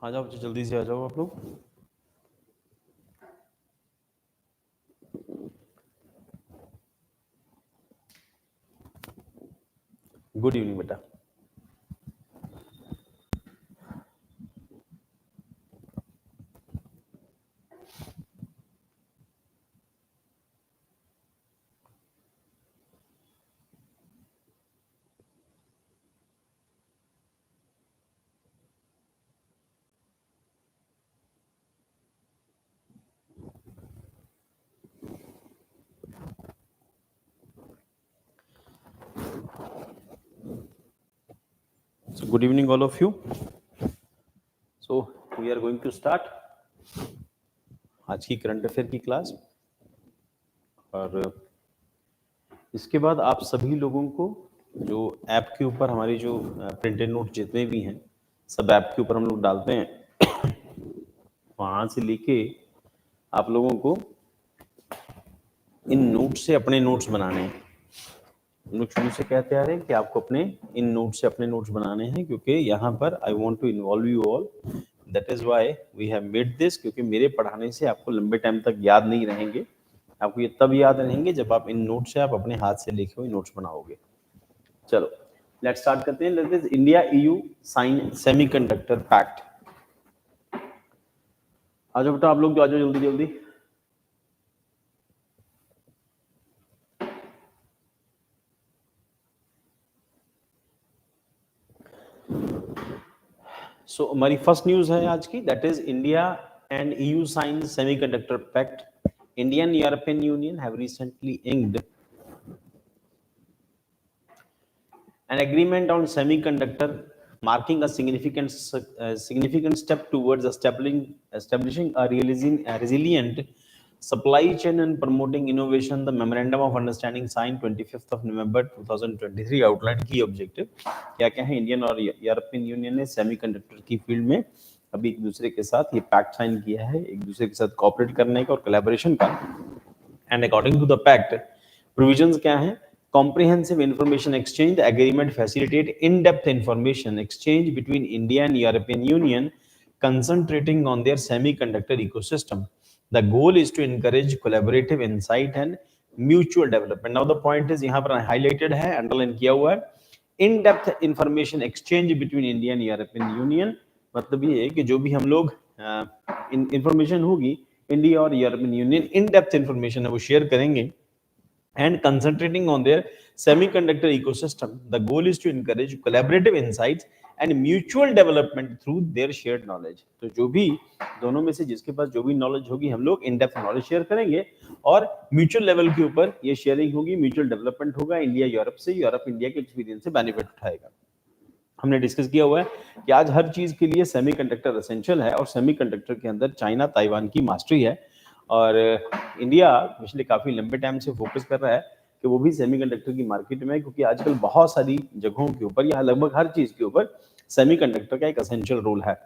आ जाओ, जल्दी से आ जाओ आप लोग। गुड इवनिंग बेटा। So good evening all of you. So we are going to start आज की करंट अफेयर की क्लास, और इसके बाद आप सभी लोगों को जो ऐप के ऊपर हमारी जो प्रिंटेड नोट जितने भी हैं सब ऐप के ऊपर हम लोग डालते हैं, वहाँ से लेके आप लोगों को इन नोट से अपने नोट्स बनाने हैं। हम लोग शुरू से कहते आ रहे हैं कि आपको अपने इन नोट से अपने नोट्स बनाने हैं, क्योंकि यहाँ पर I want to involve you all, that is why we have made this. क्योंकि मेरे पढ़ाने से आपको लंबे टाइम तक याद नहीं रहेंगे, आपको ये तब याद रहेंगे जब आप इन नोट से आप अपने हाथ से लिखे हुए नोट्स बनाओगे। चलो लेट्स स्टार्ट करते हैं। Latest India EU sign semiconductor pact. आ जाओ बेटा, आप लोग जो आ जाओ जल्दी जल्दी। सो हमारी फर्स्ट न्यूज है आज की, that is India and EU sign semiconductor pact. India and European Union have recently inked an agreement on semiconductor, marking a significant step towards establishing a resilient supply chain and promoting innovation. The memorandum of understanding signed 25th of November 2023 outlined key objective। क्या है, Indian और European union ने semiconductor की field में अभी एक दूसरे के साथ ये पैक्ट साइन किया है, एक दूसरे के साथ कोऑपरेट करने का और कोलैबोरेशन का। And according to the pact provisions क्या है, comprehensive information exchange. The agreement facilitate in-depth information exchange between India and European Union, concentrating on their semiconductor ecosystem. The goal is to encourage collaborative insight and mutual development. Now the point is यहाँ पर highlighted है, underline किया हुआ है, in-depth information exchange between India and European Union। मतलब ये है कि जो भी हम लोग इंफॉर्मेशन होगी इंडिया और European union in depth information है वो शेयर करेंगे, and concentrating on their semiconductor ecosystem. The goal is to encourage collaborative insights and mutual development through their shared knowledge. तो जो भी दोनों में से जिसके पास जो भी नॉलेज होगी हम लोग इन डेप्थ नॉलेज शेयर करेंगे और म्यूचुअल लेवल के ऊपर ये शेयरिंग होगी, म्यूचुअल डेवलपमेंट होगा। इंडिया यूरोप से, यूरोप इंडिया के एक्सपीरियंस से बेनिफिट उठाएगा। हमने डिस्कस किया हुआ है कि आज हर चीज के लिए सेमीकंडक्टर एसेंशियल है और सेमीकंडक्टर के अंदर चाइना ताइवान की मास्टरी है, और इंडिया पिछले काफी लंबे टाइम से फोकस कर रहा है कि वो भी सेमीकंडक्टर की मार्केट में है, क्योंकि आजकल बहुत सारी जगहों के ऊपर या लगभग हर चीज के ऊपर सेमीकंडक्टर का एक एसेंशियल रोल है।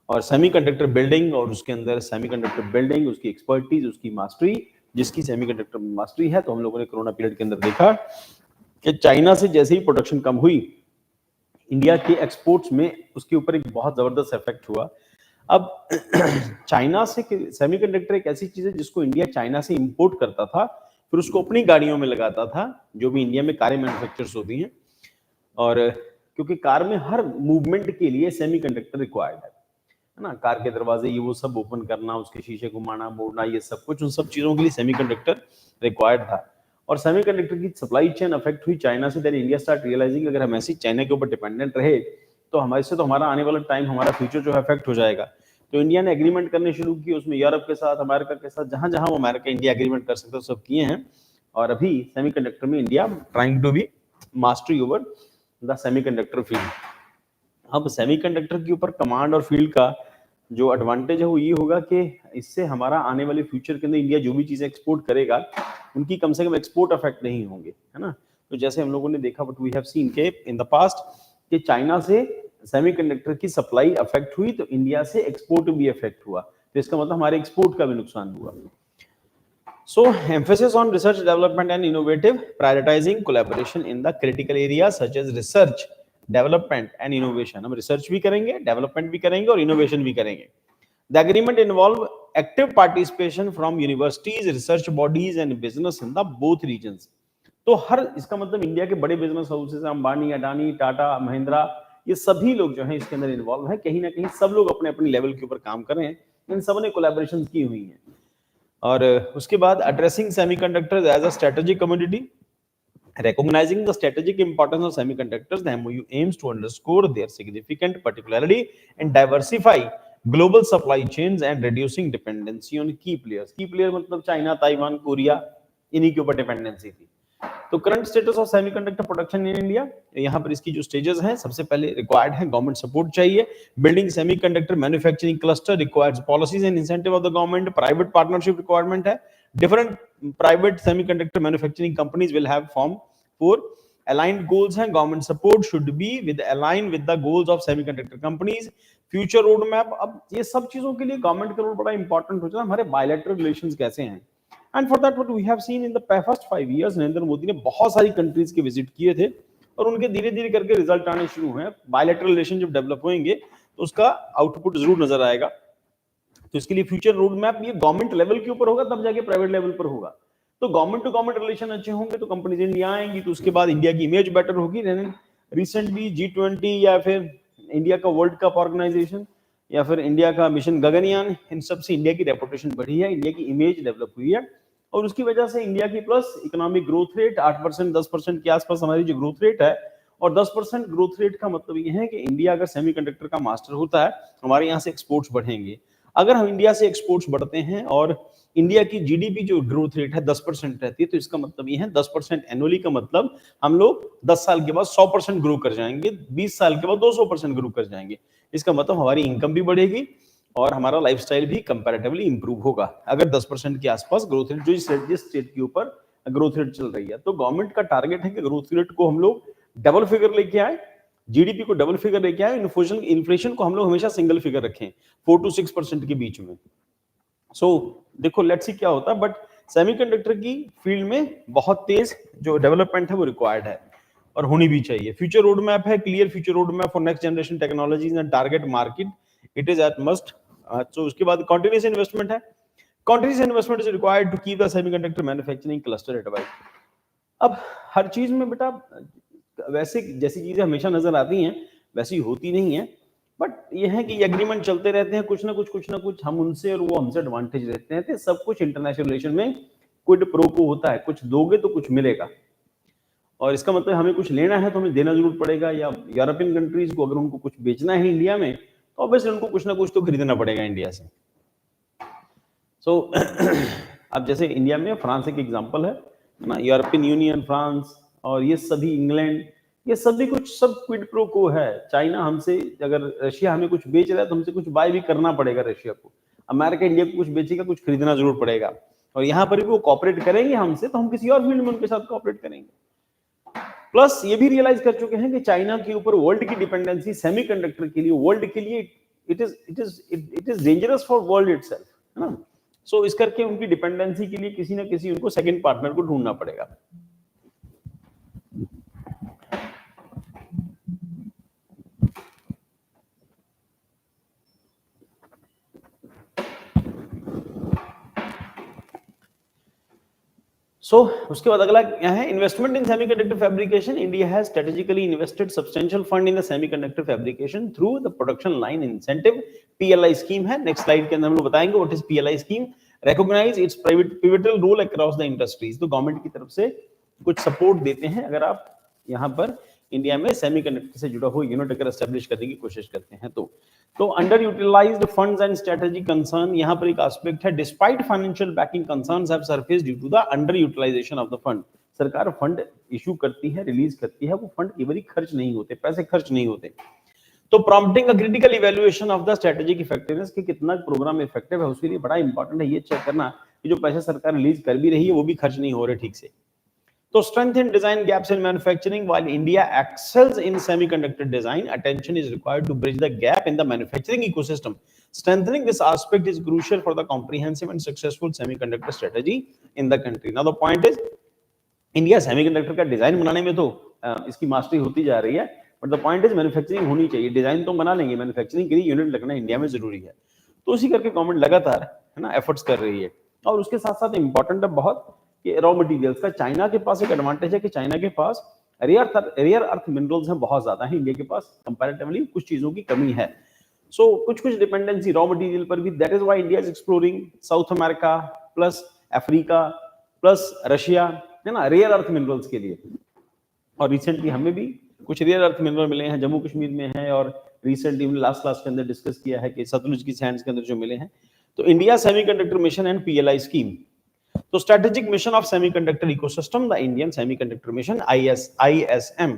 और सेमीकंडक्टर बिल्डिंग और उसके अंदर सेमीकंडक्टर बिल्डिंग, उसकी एक्सपर्टीज, उसकी मास्टरी, जिसकी सेमीकंडक्टर में मास्टरी है। तो हम लोगों ने कोरोना पीरियड के अंदर देखा कि चाइना से जैसे ही प्रोडक्शन कम हुई, इंडिया के एक्सपोर्ट्स में उसके ऊपर एक बहुत जबरदस्त इफेक्ट हुआ। अब चाइना से सेमीकंडक्टर एक ऐसी चीज है जिसको इंडिया चाइना से इंपोर्ट करता था, फिर उसको अपनी गाड़ियों में लगाता था, जो भी इंडिया में कारें मैन्युफैक्चर्स होती हैं। और क्योंकि कार में हर मूवमेंट के लिए सेमीकंडक्टर रिक्वायर्ड है ना, कार के दरवाजे ये वो सब ओपन करना, उसके शीशे घुमाना मोड़ना, ये सब कुछ, उन सब चीजों के लिए सेमीकंडक्टर रिक्वायर्ड था। और सेमीकंडक्टर की सप्लाई चेन अफेक्ट हुई चाइना से। देन इंडिया स्टार्ट रियलाइजिंग अगर हम ऐसी चाइना के ऊपर डिपेंडेंट रहे तो हमारे से तो हमारा आने वाला टाइम, हमारा फ्यूचर जो है अफेक्ट हो जाएगा। तो इंडिया ने एग्रीमेंट करने शुरू की, उसमें यूरोप के साथ, अमेरिका के साथ, जहां जहां वो अमेरिका इंडिया एग्रीमेंट कर सकते सब किए हैं। और अभी सेमीकंडक्टर में India trying to be mastery over the semiconductor field. अब सेमीकंडक्टर के ऊपर कमांड और फील्ड का जो एडवांटेज है वो ये होगा कि इससे हमारा आने वाले फ्यूचर के अंदर इंडिया जो भी चीजें एक्सपोर्ट करेगा उनकी कम से कम एक्सपोर्ट अफेक्ट नहीं होंगे, है ना। तो जैसे हम लोगों ने देखा, बट वी हैव सीन के इन द पास्ट कि चाइना से सेमीकंडक्टर की सप्लाई अफेक्ट हुई तो इंडिया से एक्सपोर्ट भी अफेक्ट हुआ, तो इसका मतलब हमारे एक्सपोर्ट का भी नुकसान हुआ। So emphasis on research development and innovative, prioritizing collaboration in the critical areas such as research, development and innovation. हम रिसर्च भी करेंगे, डेवलपमेंट भी करेंगे और इनोवेशन भी करेंगे। The agreement involve active participation from universities, research bodies and business in the both regions. तो हर, इसका मतलब इंडिया के बड़े बिजनेस हाउसेस, अंबानी, अडानी, टाटा, महिंद्रा, ये सभी लोग जो हैं इसके अंदर इन्वॉल्व है। कहीं ना कहीं सब लोग अपने अपने लेवल के ऊपर काम कर रहे हैं, इन सब ने कोलैबोरेशन की हुई है। और उसके बाद addressing semiconductors as a strategic commodity, recognizing the strategic importance of semiconductors, the MOU aims to underscore their significant particularity and diversify global supply chains and reducing dependency on key players। key player मतलब China, Taiwan, Korea, इन्हीं के ऊपर dependency थी। तो current status of semiconductor production in India, यहाँ पर इसकी जो स्टेजेस हैं, सबसे पहले रिक्वायर्ड है गवर्नमेंट सपोर्ट चाहिए। Building semiconductor manufacturing cluster requires policies and incentive of the government. Private partnership requirement है। Different private semiconductor manufacturing companies will have form for aligned goals हैं। government support should be with align with the goals of semiconductor companies। future road map, अब ये सब चीजों के लिए government का role बड़ा इंपॉर्टेंट हो जाता है। हमारे बायलैटरल रिलेशंस कैसे हैं, and for that what we have seen in the first 5 years, Narendra Modi ने बहुत सारी कंट्रीज के विजिट किए थे और उनके धीरे धीरे करके रिजल्ट आने शुरू हुए। बायलैटरल रिलेशन जब डेवलप होंगे तो उसका आउटपुट जरूर नजर आएगा। तो इसके लिए फ्यूचर रोड मैप ये गवर्नमेंट लेवल के ऊपर होगा, तब जाके प्राइवेट लेवल पर होगा। तो गवर्नमेंट टू गवर्नमेंट रिलेशन अच्छे होंगे तो कंपनीज इंडिया आएंगी, तो उसके बाद इंडिया की इमेज बेटर होगी। रिसेंटली G20 या फिर इंडिया का वर्ल्ड कप ऑर्गेनाइजेशन या फिर इंडिया का मिशन गगनयान, इन सब से इंडिया की रेपुटेशन बढ़ी है, इंडिया की इमेज डेवलप हुई है और उसकी वजह से इंडिया की प्लस इकोनॉमिक ग्रोथ रेट 8% 10% के आसपास हमारी जो ग्रोथ रेट है, और 10% ग्रोथ रेट का मतलब ये है कि इंडिया अगर सेमीकंडक्टर का मास्टर होता है, हमारे यहाँ से एक्सपोर्ट्स बढ़ेंगे। अगर हम इंडिया से एक्सपोर्ट्स बढ़ते हैं और इंडिया की जीडीपी जो ग्रोथ रेट है 10% रहती है, तो इसका मतलब ये है 10% एनुअली का मतलब हम लोग 10 साल के बाद 100% ग्रो कर जाएंगे, 20 साल के बाद 200% ग्रो कर जाएंगे। इसका मतलब हमारी इनकम भी बढ़ेगी और हमारा लाइफस्टाइल भी कंपैरेटिवली इंप्रूव होगा अगर 10% के आसपास ग्रोथ रेट, जो जिस स्टेट के ऊपर ग्रोथ रेट चल रही है। तो गवर्नमेंट का टारगेट है कि ग्रोथ रेट को हम लोग डबल फिगर लेके आए, जीडीपी को डबल फिगर लेके आए, इन्फ्लेशन को हम लोग हमेशा सिंगल फिगर रखें 4 to 6% के बीच में। सो देखो लेट्स सी क्या होता है, बट सेमीकंडक्टर की फील्ड में बहुत तेज जो डेवलपमेंट है वो रिक्वायर्ड है और होनी भी चाहिए। फ्यूचर रोड मैप है, clear future road map for next generation technologies and target market, it is at must. तो उसके बाद कॉन्टिन्यूस इन्वेस्टमेंट है, continuous investment is required to keep the semiconductor manufacturing cluster at wide. अब हर चीज में बेटा वैसे जैसी चीजें हमेशा नजर आती हैं वैसी होती नहीं है, बट ये है कि एग्रीमेंट चलते रहते हैं, कुछ ना कुछ हम उनसे और वो हमसे एडवांटेज रहते हैं। तो सब कुछ इंटरनेशनल रिलेशन में क्विड प्रो को होता है, कुछ दोगे तो कुछ मिलेगा, और इसका मतलब हमें कुछ लेना है तो हमें देना जरूर पड़ेगा। या यूरोपियन कंट्रीज को अगर उनको कुछ बेचना है इंडिया में तो ऑब्वियसली उनको कुछ ना कुछ तो खरीदना पड़ेगा इंडिया से। सो अब जैसे इंडिया में फ्रांस एक एग्जांपल है ना, यूरोपियन यूनियन, फ्रांस और ये सभी, इंग्लैंड, ये सभी कुछ सब क्विड प्रो को है। चाइना हमसे, अगर रशिया हमें कुछ बेच रहा है तो हमसे कुछ बाय भी करना पड़ेगा रशिया को। अमेरिका इंडिया को कुछ बेचेगा, कुछ खरीदना जरूर पड़ेगा, और यहाँ पर भी वो कॉपरेट करेंगे हमसे तो हम किसी और फील्ड में उनके साथ कॉपरेट करेंगे। प्लस ये भी रियलाइज कर चुके हैं कि चाइना के ऊपर वर्ल्ड की डिपेंडेंसी सेमीकंडक्टर के लिए, वर्ल्ड के लिए it is dangerous for world itself, है ना। सो इस करके उनकी डिपेंडेंसी के लिए किसी ना किसी उनको सेकंड पार्टनर को ढूंढना पड़ेगा। उसके बाद अगला क्या है, investment in semiconductor fabrication. India has strategically invested substantial fund in the semiconductor fabrication through the production line incentive, PLI scheme है। नेक्स्ट स्लाइड के अंदर हम लोग बताएंगे what is PLI scheme. Recognize its pivotal role across the industries. तो government की तरफ से कुछ सपोर्ट देते हैं अगर आप यहाँ पर इंडिया में सेमीकंडक्टर से जुड़ा हुआ यूनिट अगर एस्टेब्लिश करने की कोशिश करते हैं तो under utilized funds and strategic concern, यहाँ पर एक एस्पेक्ट है, despite financial backing concerns have surfaced due to the under utilization of the fund. सरकार फंड इशू करती है, रिलीज करती है, वो फंड कई बार खर्च नहीं होते, पैसे खर्च नहीं होते। तो prompting a critical evaluation of the strategic effectiveness, कि कितना प्रोग्राम इफेक्टिव है, उसके लिए बड़ा इंपॉर्टेंट है ये चेक करना कि जो पैसे सरकार रिलीज कर भी रही है वो भी खर्च नहीं हो रहे ठीक से। तो strengthen design gaps in manufacturing. While India excels in semiconductor design, attention is required to bridge the gap in the manufacturing ecosystem. Strengthening this aspect is crucial for the comprehensive and successful semiconductor strategy in the country. Now the point is, India semiconductor का design बनाने में तो इसकी mastery होती जा रही है, but the point is manufacturing होनी चाहिए, डिजाइन तो बना लेंगे, मैन्युफैक्चरिंग के लिए यूनिट लगना इंडिया में जरूरी है। तो उसी करके गवर्नमेंट लगातार है ना एफर्ट्स कर रही है। और उसके साथ साथ इंपॉर्टेंट है बहुत कि रॉ मटेरियल्स का चाइना के पास एक एडवांटेज है कि चाइना के पास रेयर अर्थ मिनरल्स हैं बहुत ज्यादा है, इंडिया के पास कंपैरेटिवली कुछ चीजों की कमी है। सो कुछ डिपेंडेंसी रॉ मटेरियल पर भी, that is why India is exploring south America plus Africa plus Russia, है ना, रेयर अर्थ मिनरल्स के लिए। और रिसेंटली हमें भी कुछ रेयर अर्थ मिनरल मिले हैं, जम्मू कश्मीर में है, और रिसेंटली लास्ट क्लास के अंदर डिस्कस किया है कि सतलुज की सैंड्स के अंदर जो मिले हैं। तो India semiconductor mission and PLI scheme, तो strategic mission of semiconductor ecosystem, the Indian semiconductor mission ISM.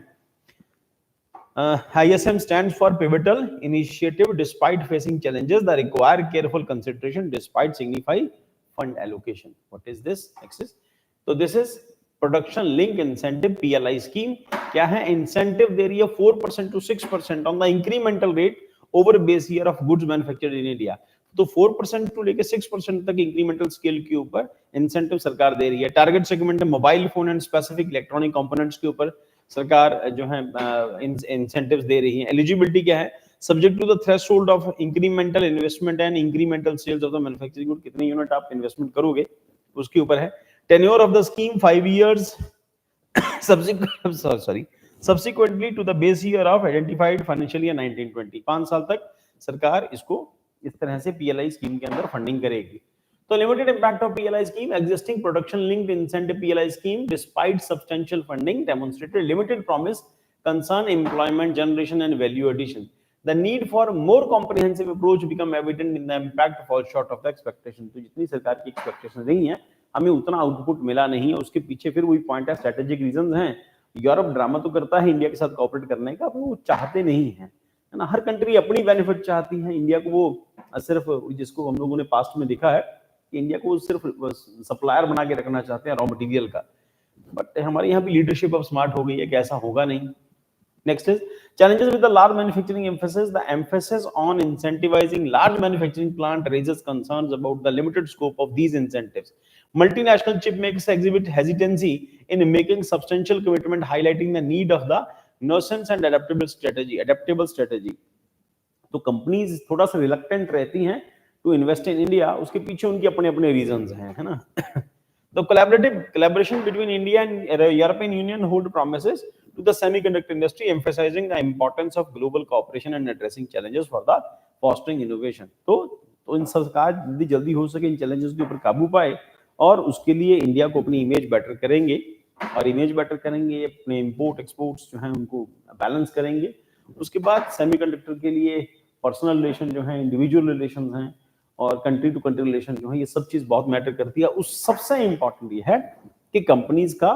ISM stands for Pivotal Initiative. Despite facing challenges that require careful consideration, despite signify fund allocation. What is this? Axis. So this is Production Link Incentive PLI scheme. क्या है? Incentive दे रही है 4% to 6% on the incremental rate over base year of goods manufactured in India. तो 4% to लेके 6% तक incremental scale के ऊपर incentive सरकार दे रही है। टारगेट सेगमेंट है mobile phone and specific electronic components के ऊपर सरकार जो है इंसेंटिव्स दे रही है। एलिजिबिलिटी क्या है? Subject to the threshold of incremental investment and incremental sales of the manufacturing good, कितने यूनिट आप इन्वेस्टमेंट करोगे उसके ऊपर है। Tenure of the scheme 5 years subsequently to the base year of identified financial year 1920, 5 साल तक सरकार इसको इस तरह से पीएलआई स्कीम के अंदर फंडिंग करेगी। तो limited impact of PLI scheme, existing production linked incentive PLI scheme despite substantial funding demonstrated limited promise concern employment generation and value addition, the need for more comprehensive approach become evident in the impact fall short of the expectation. तो जितनी सरकार की expectation रही है हमें उतना output मिला नहीं है, उसके पीछे फिर वही पॉइंट है, स्ट्रेटेजिक रीजंस हैं। यूरोप ड्रामा तो करता है इंडिया के साथ कोऑपरेट करने का, वो चाहते नहीं है, है ना। हर कंट्री अपनी बेनिफिट चाहती है, इंडिया को वो सिर्फ, जिसको हम लोगों ने पास्ट में देखा है कि इंडिया को सिर्फ सप्लायर बना के रखना चाहते हैं रॉ मटेरियल का, बट हमारे यहाँ भी लीडरशिप अब स्मार्ट हो गई है कि ऐसा होगा नहीं। Next is challenges with the large manufacturing emphasis. The emphasis on incentivizing large manufacturing plant raises concerns about the limited scope of these incentives. Multinational chip makers exhibit hesitancy in making substantial commitment, highlighting the need of the nascent and adaptable strategy. तो companies थोड़ा सा reluctant रहती हैं to invest in India, उसके पीछे उनके अपने अपने रीजंस हैं, है ना। The collaboration between India and European Union hold promises to the semiconductor industry, emphasizing the importance of global cooperation and addressing challenges for the fostering innovation. तो इन सरकार जल्दी हो सके इन चैलेंजेस के ऊपर काबू पाए, और उसके लिए इंडिया को अपनी इमेज बेटर करेंगे, और इमेज बेटर करेंगे, अपने इंपोर्ट एक्सपोर्ट्स जो हैं उनको बैलेंस करेंगे। उसके बाद सेमीकंडक्टर के लिए पर्सनल रिलेशन जो है, इंडिविजुअल रिलेशन हैं, और कंट्री टू कंट्री रिलेशन जो है, ये सब चीज बहुत मैटर करती है। उस सबसे इंपॉर्टेंट ये है कि कंपनीज का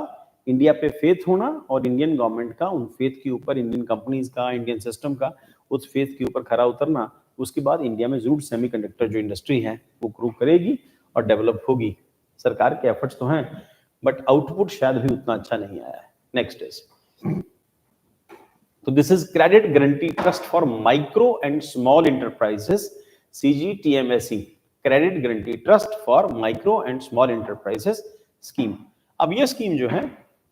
इंडिया पे फेथ होना, और इंडियन गवर्नमेंट का उन फेथ के ऊपर, इंडियन कंपनीज का, इंडियन सिस्टम का उस फेथ के ऊपर खरा उतरना। उसके बाद इंडिया में जरूर सेमीकंडक्टर जो इंडस्ट्री है वो ग्रो करेगी और डेवलप होगी। सरकार के एफर्ट्स तो हैं, बट आउटपुट शायद भी उतना अच्छा नहीं आया है। नेक्स्ट इज, तो this is credit guarantee trust for micro and small enterprises, CGTMSE, credit guarantee trust for micro and small enterprises scheme. अब ये स्कीम जो है,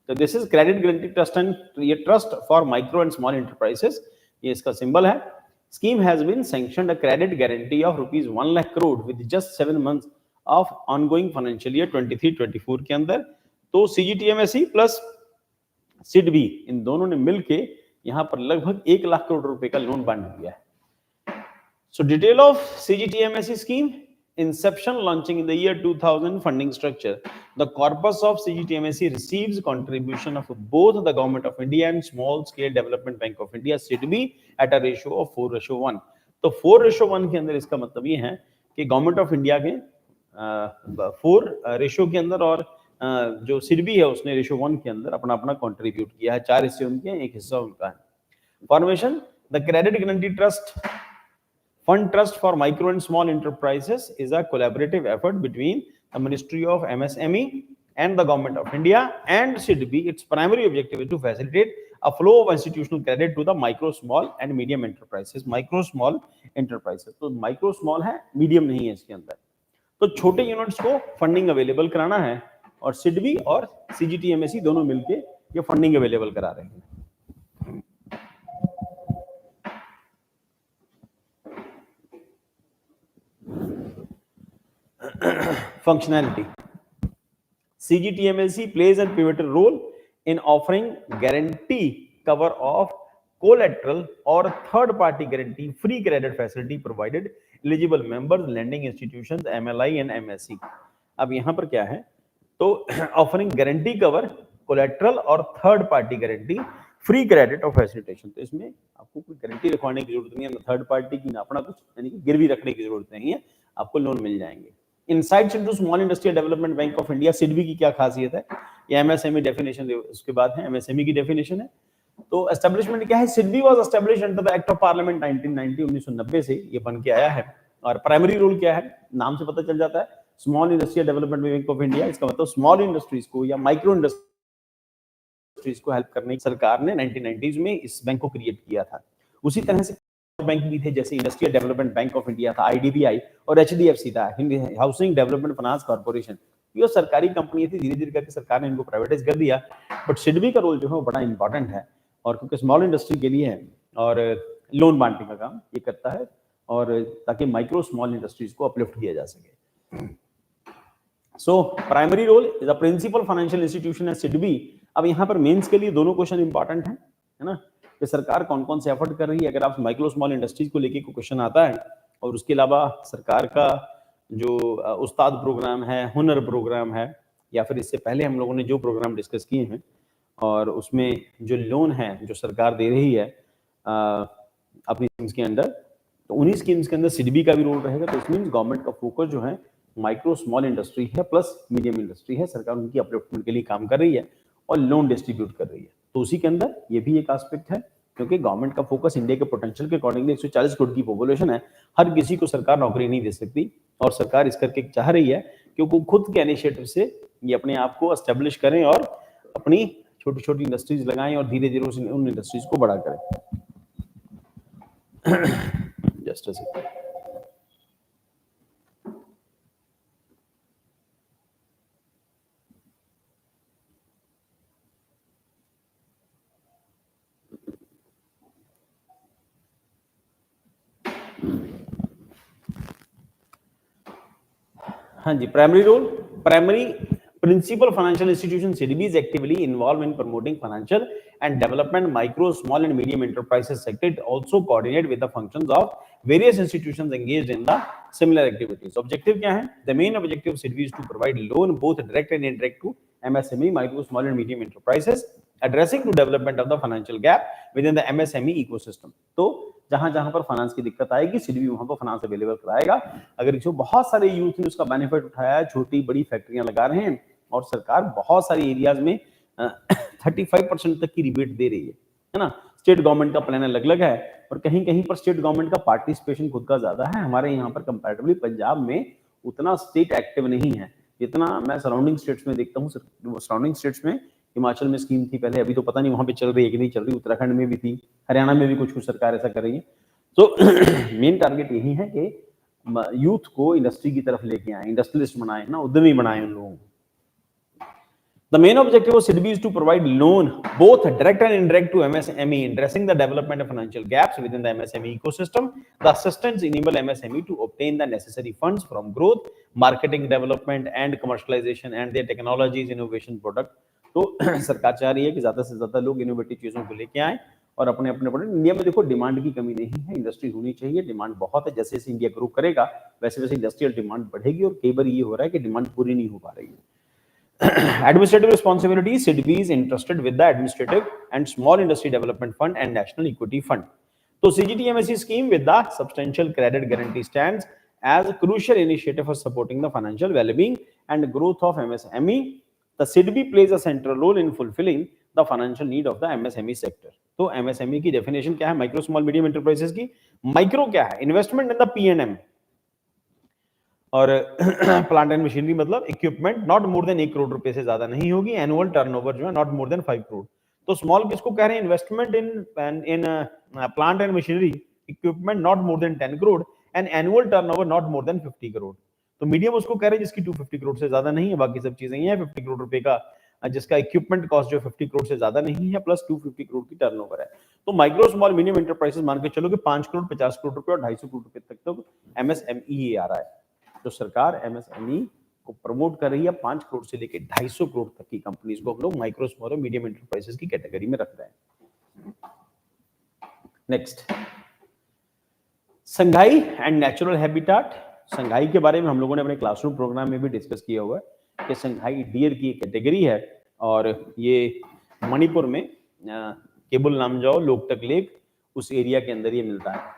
तो this is credit guarantee trust, and ये trust for micro and small enterprises, ये इसका symbol है। Scheme has been sanctioned, a credit guarantee of ₹1 lakh crore with just 7 months of ongoing financial year 23-24 के अंदर। तो CGTMSE प्लस SIDBI इन दोनों ने मिलके यहाँ पर लगभग 1 लाख करोड़ रुपए का लोन बांट दिया है। So detail of CGTMSE scheme, inception launching in the year 2000, funding structure. The corpus of CGTMSE receives contribution of both the Government of India and Small Scale Development Bank of India, SIDBI, at a ratio of 4:1. तो 4:1 के अंदर इसका मतलब ये है कि government of India के 4 ratio के अंदर, और जो SIDBI है उसने रेशो 1 के अंदर अपना अपना कॉन्ट्रीब्यूट किया है। 4 हिस्से उनके हैं, 1 हिस्सा उनका है। Formation, the credit guarantee trust Fund Trust for Micro and Small Enterprises is a collaborative effort between the Ministry of MSME and the Government of India and SIDBI. Its primary objective is to facilitate a flow of institutional credit to the micro, small and medium enterprises. Micro, small enterprises. तो micro, small है, medium नहीं है इसके अंदर। तो छोटे units को funding available कराना है, और SIDBI और CGTMSE दोनों मिलके ये फंडिंग अवेलेबल करा रहे हैं। functionality. CGTMSE plays a pivotal role in offering guarantee cover of collateral or third party guarantee free credit facility provided eligible members, lending institutions, MLI and MSE. अब यहां पर क्या है, तो ऑफरिंग गारंटी कवर, कोलेट्रल और third party guarantee, free credit और facilitation. तो इसमें आपको कोई गारंटी रखवाने की जरूरत नहीं है, ना थर्ड पार्टी की, ना अपना कुछ यानी कि गिरवी रखने की जरूरत नहीं है, आपको लोन मिल जाएंगे. Insights into small industrial development bank of India, SIDBI की क्या खासियत है, ये एमएसएमई डेफिनेशन उसके बाद है, एमएसएमई की डेफिनेशन है. तो एस्टेब्लिशमेंट क्या है, SIDBI was established under the act of parliament 1990, 1990 से ये बन के आया है. और प्राइमरी रोल क्या है, नाम से पता चल जाता है, small industrial development bank of India. इसका मतलब स्मॉल इंडस्ट्रीज को या माइक्रो इंडस्ट्रीज को हेल्प करने की सरकार ने 1990s में इस बैंक को क्रिएट किया था. उसी तरह से बैंक भी थे, जैसे industrial development bank of India था, आईडीबीआई, और एचडीएफसी था, हाउसिंग डेवलपमेंट फाइनेंस कॉर्पोरेशन. ये सरकारी कंपनी थी, धीरे धीरे करके सरकार ने इनको प्राइवेटाइज कर दिया. बट सिडबी का रोल जो है वो बड़ा इंपॉर्टेंट है, और क्योंकि स्मॉल इंडस्ट्री के लिए है और लोन बांटने का काम ये करता है, और ताकि माइक्रो स्मॉल इंडस्ट्रीज को अपलिफ्ट किया जा सके. So primary role is a principal financial institution है सिडबी. अब यहाँ पर मेंस के लिए दोनों क्वेश्चन इंपॉर्टेंट है ना, कि सरकार कौन कौन से एफर्ट कर रही है. अगर आप माइक्रो स्मॉल इंडस्ट्रीज को लेके कोई क्वेश्चन आता है, और उसके अलावा सरकार का जो उस्ताद प्रोग्राम है, हुनर प्रोग्राम है, या फिर इससे पहले हम लोगों ने जो प्रोग्राम डिस्कस किए हैं, और उसमें जो लोन है जो सरकार दे रही है अपनी स्कीम्स के अंदर, तो उन्हीं स्कीम्स के अंदर सिडबी का भी रोल रहेगा. तो इसमें गवर्नमेंट का फोकस जो है माइक्रो स्मॉल इंडस्ट्री है प्लस मीडियम इंडस्ट्री है. सरकार उनकी अपलिफ्टमेंट के लिए काम कर रही है और लोन डिस्ट्रीब्यूट कर रही है. तो उसी के अंदर ये भी एक एस्पेक्ट है, क्योंकि गवर्नमेंट का फोकस इंडिया के पोटेंशियल के अकॉर्डिंगली 140 करोड़ की पॉपुलेशन है, हर किसी को सरकार नौकरी नहीं दे सकती, और सरकार इस करके चाह रही है कि वो खुद के इनिशिएटिव से ये अपने आप को एस्टेब्लिश करें और अपनी छोटी छोटी इंडस्ट्रीज लगाएं और धीरे धीरे उन इंडस्ट्रीज को बड़ा करें. Just a second. हाँ जी, primary role, primary principal financial institution SIDBI is actively involved in promoting financial and development micro, small and medium enterprises sector. It also coordinate with the functions of various institutions engaged in the similar activities. Objective क्या है? The main objective of SIDBI is to provide loan both direct and indirect to MSME, micro, small and medium enterprises, addressing to development of the financial gap within the MSME ecosystem. तो जहां जहां पर finance की दिक्कत आएगी, सिडबी वहां पर finance available कराएगा. अगर जो बहुत सारे यूथ ने उसका बेनिफिट उठाया है, छोटी बड़ी फैक्ट्रियां लगा रहे हैं, और सरकार बहुत सारी एरियाज में 35% तक की रिबेट दे रही है ना. स्टेट गवर्नमेंट का प्लान अलग अलग है, और कहीं कहीं पर स्टेट गवर्नमेंट का पार्टिसिपेशन खुद का ज्यादा है. हमारे यहाँ पर कंपैरेटिवली पंजाब में उतना स्टेट एक्टिव नहीं है जितना मैं सराउंडिंग स्टेट्स में देखता हूँ. सराउंडिंग स्टेट्स में हिमाचल में स्कीम थी पहले, अभी तो पता नहीं वहां पे चल रही है कि नहीं चल रही. उत्तराखंड में भी थी, हरियाणा में भी कुछ कुछ सरकार ऐसा कर रही है. तो मेन टारगेट यही है कि यूथ को इंडस्ट्री की तरफ लेके आए, इंडस्ट्रियलिस्ट बनाए ना, उद्यमी बनाए उन लोगों को. The main objective of SIDBI is to provide loan both direct and indirect to MSME, addressing the development of financial gaps within the MSME ecosystem. The assistance enable MSME to obtain the necessary funds from growth, marketing, development, and commercialization, and their technologies, innovation, product. तो सरकार चाह रही है कि ज्यादा से ज्यादा लोग इनोवेटिव चीजों को लेके आए और अपने अपने प्रोडक्ट. इंडिया में देखो डिमांड की कमी नहीं है, इंडस्ट्री होनी चाहिए, डिमांड बहुत है. जैसे जैसे इंडिया ग्रो करेगा वैसे वैसे इंडस्ट्रियल डिमांड बढ़ेगी, और कई बार ये हो रहा है कि डिमांड पूरी नहीं हो पा रही है. Administrative responsibility, SIDBI is entrusted with the Administrative and Small Industry Development Fund and National Equity Fund. So CGTMSE scheme with the substantial credit guarantee stands as a crucial initiative for supporting the financial well-being and growth of MSME. The SIDBI plays a central role in fulfilling the financial need of the MSME sector. तो MSME की definition क्या है? Micro, small, medium enterprises की. Micro क्या है? Investment in the P&M. और plant and machinery मतलब equipment not more than 1 crore रुपए से ज्यादा नहीं होगी. एनुअल टर्नओवर जो है नॉट मोर देन 5 करोड़. तो स्मॉल किसको कह रहे हैं? Investment in plant and machinery equipment not more than 10 crore and annual turnover not more than 50 crore. तो मीडियम उसको कह रहे हैं जिसकी 250 करोड़ से ज्यादा नहीं है. बाकी सब चीजें ये है 50 करोड़ रुपए का, जिसका इक्विपमेंट कॉस्ट जो 50 करोड़ से ज्यादा नहीं है, प्लस 250 करोड़ की टर्नओवर है. तो माइक्रो स्मॉल मीडियम एंटरप्राइजेस मान के चलो कि 5 करोड़ 50 करोड़ रुपए और 250 करोड़ रुपए तक तो MSME आ रहा है. तो सरकार MSME को प्रमोट कर रही है। 5 करोड़ से लेकर 250 करोड़ तक की कंपनीज को हम लोग माइक्रो स्मॉल और मीडियम एंटरप्राइजेस की कैटेगरी में रख रहे हैं। Next, Sangai and natural habitat. Sangai के बारे में हम लोगों ने अपने क्लासरूम प्रोग्राम में भी डिस्कस किया हुआ है कि संघाई डियर की कैटेगरी है और ये मणिपुर में केबुल लामजाओ, लोकटक लेक उस एरिया के अंदर ये मिलता है।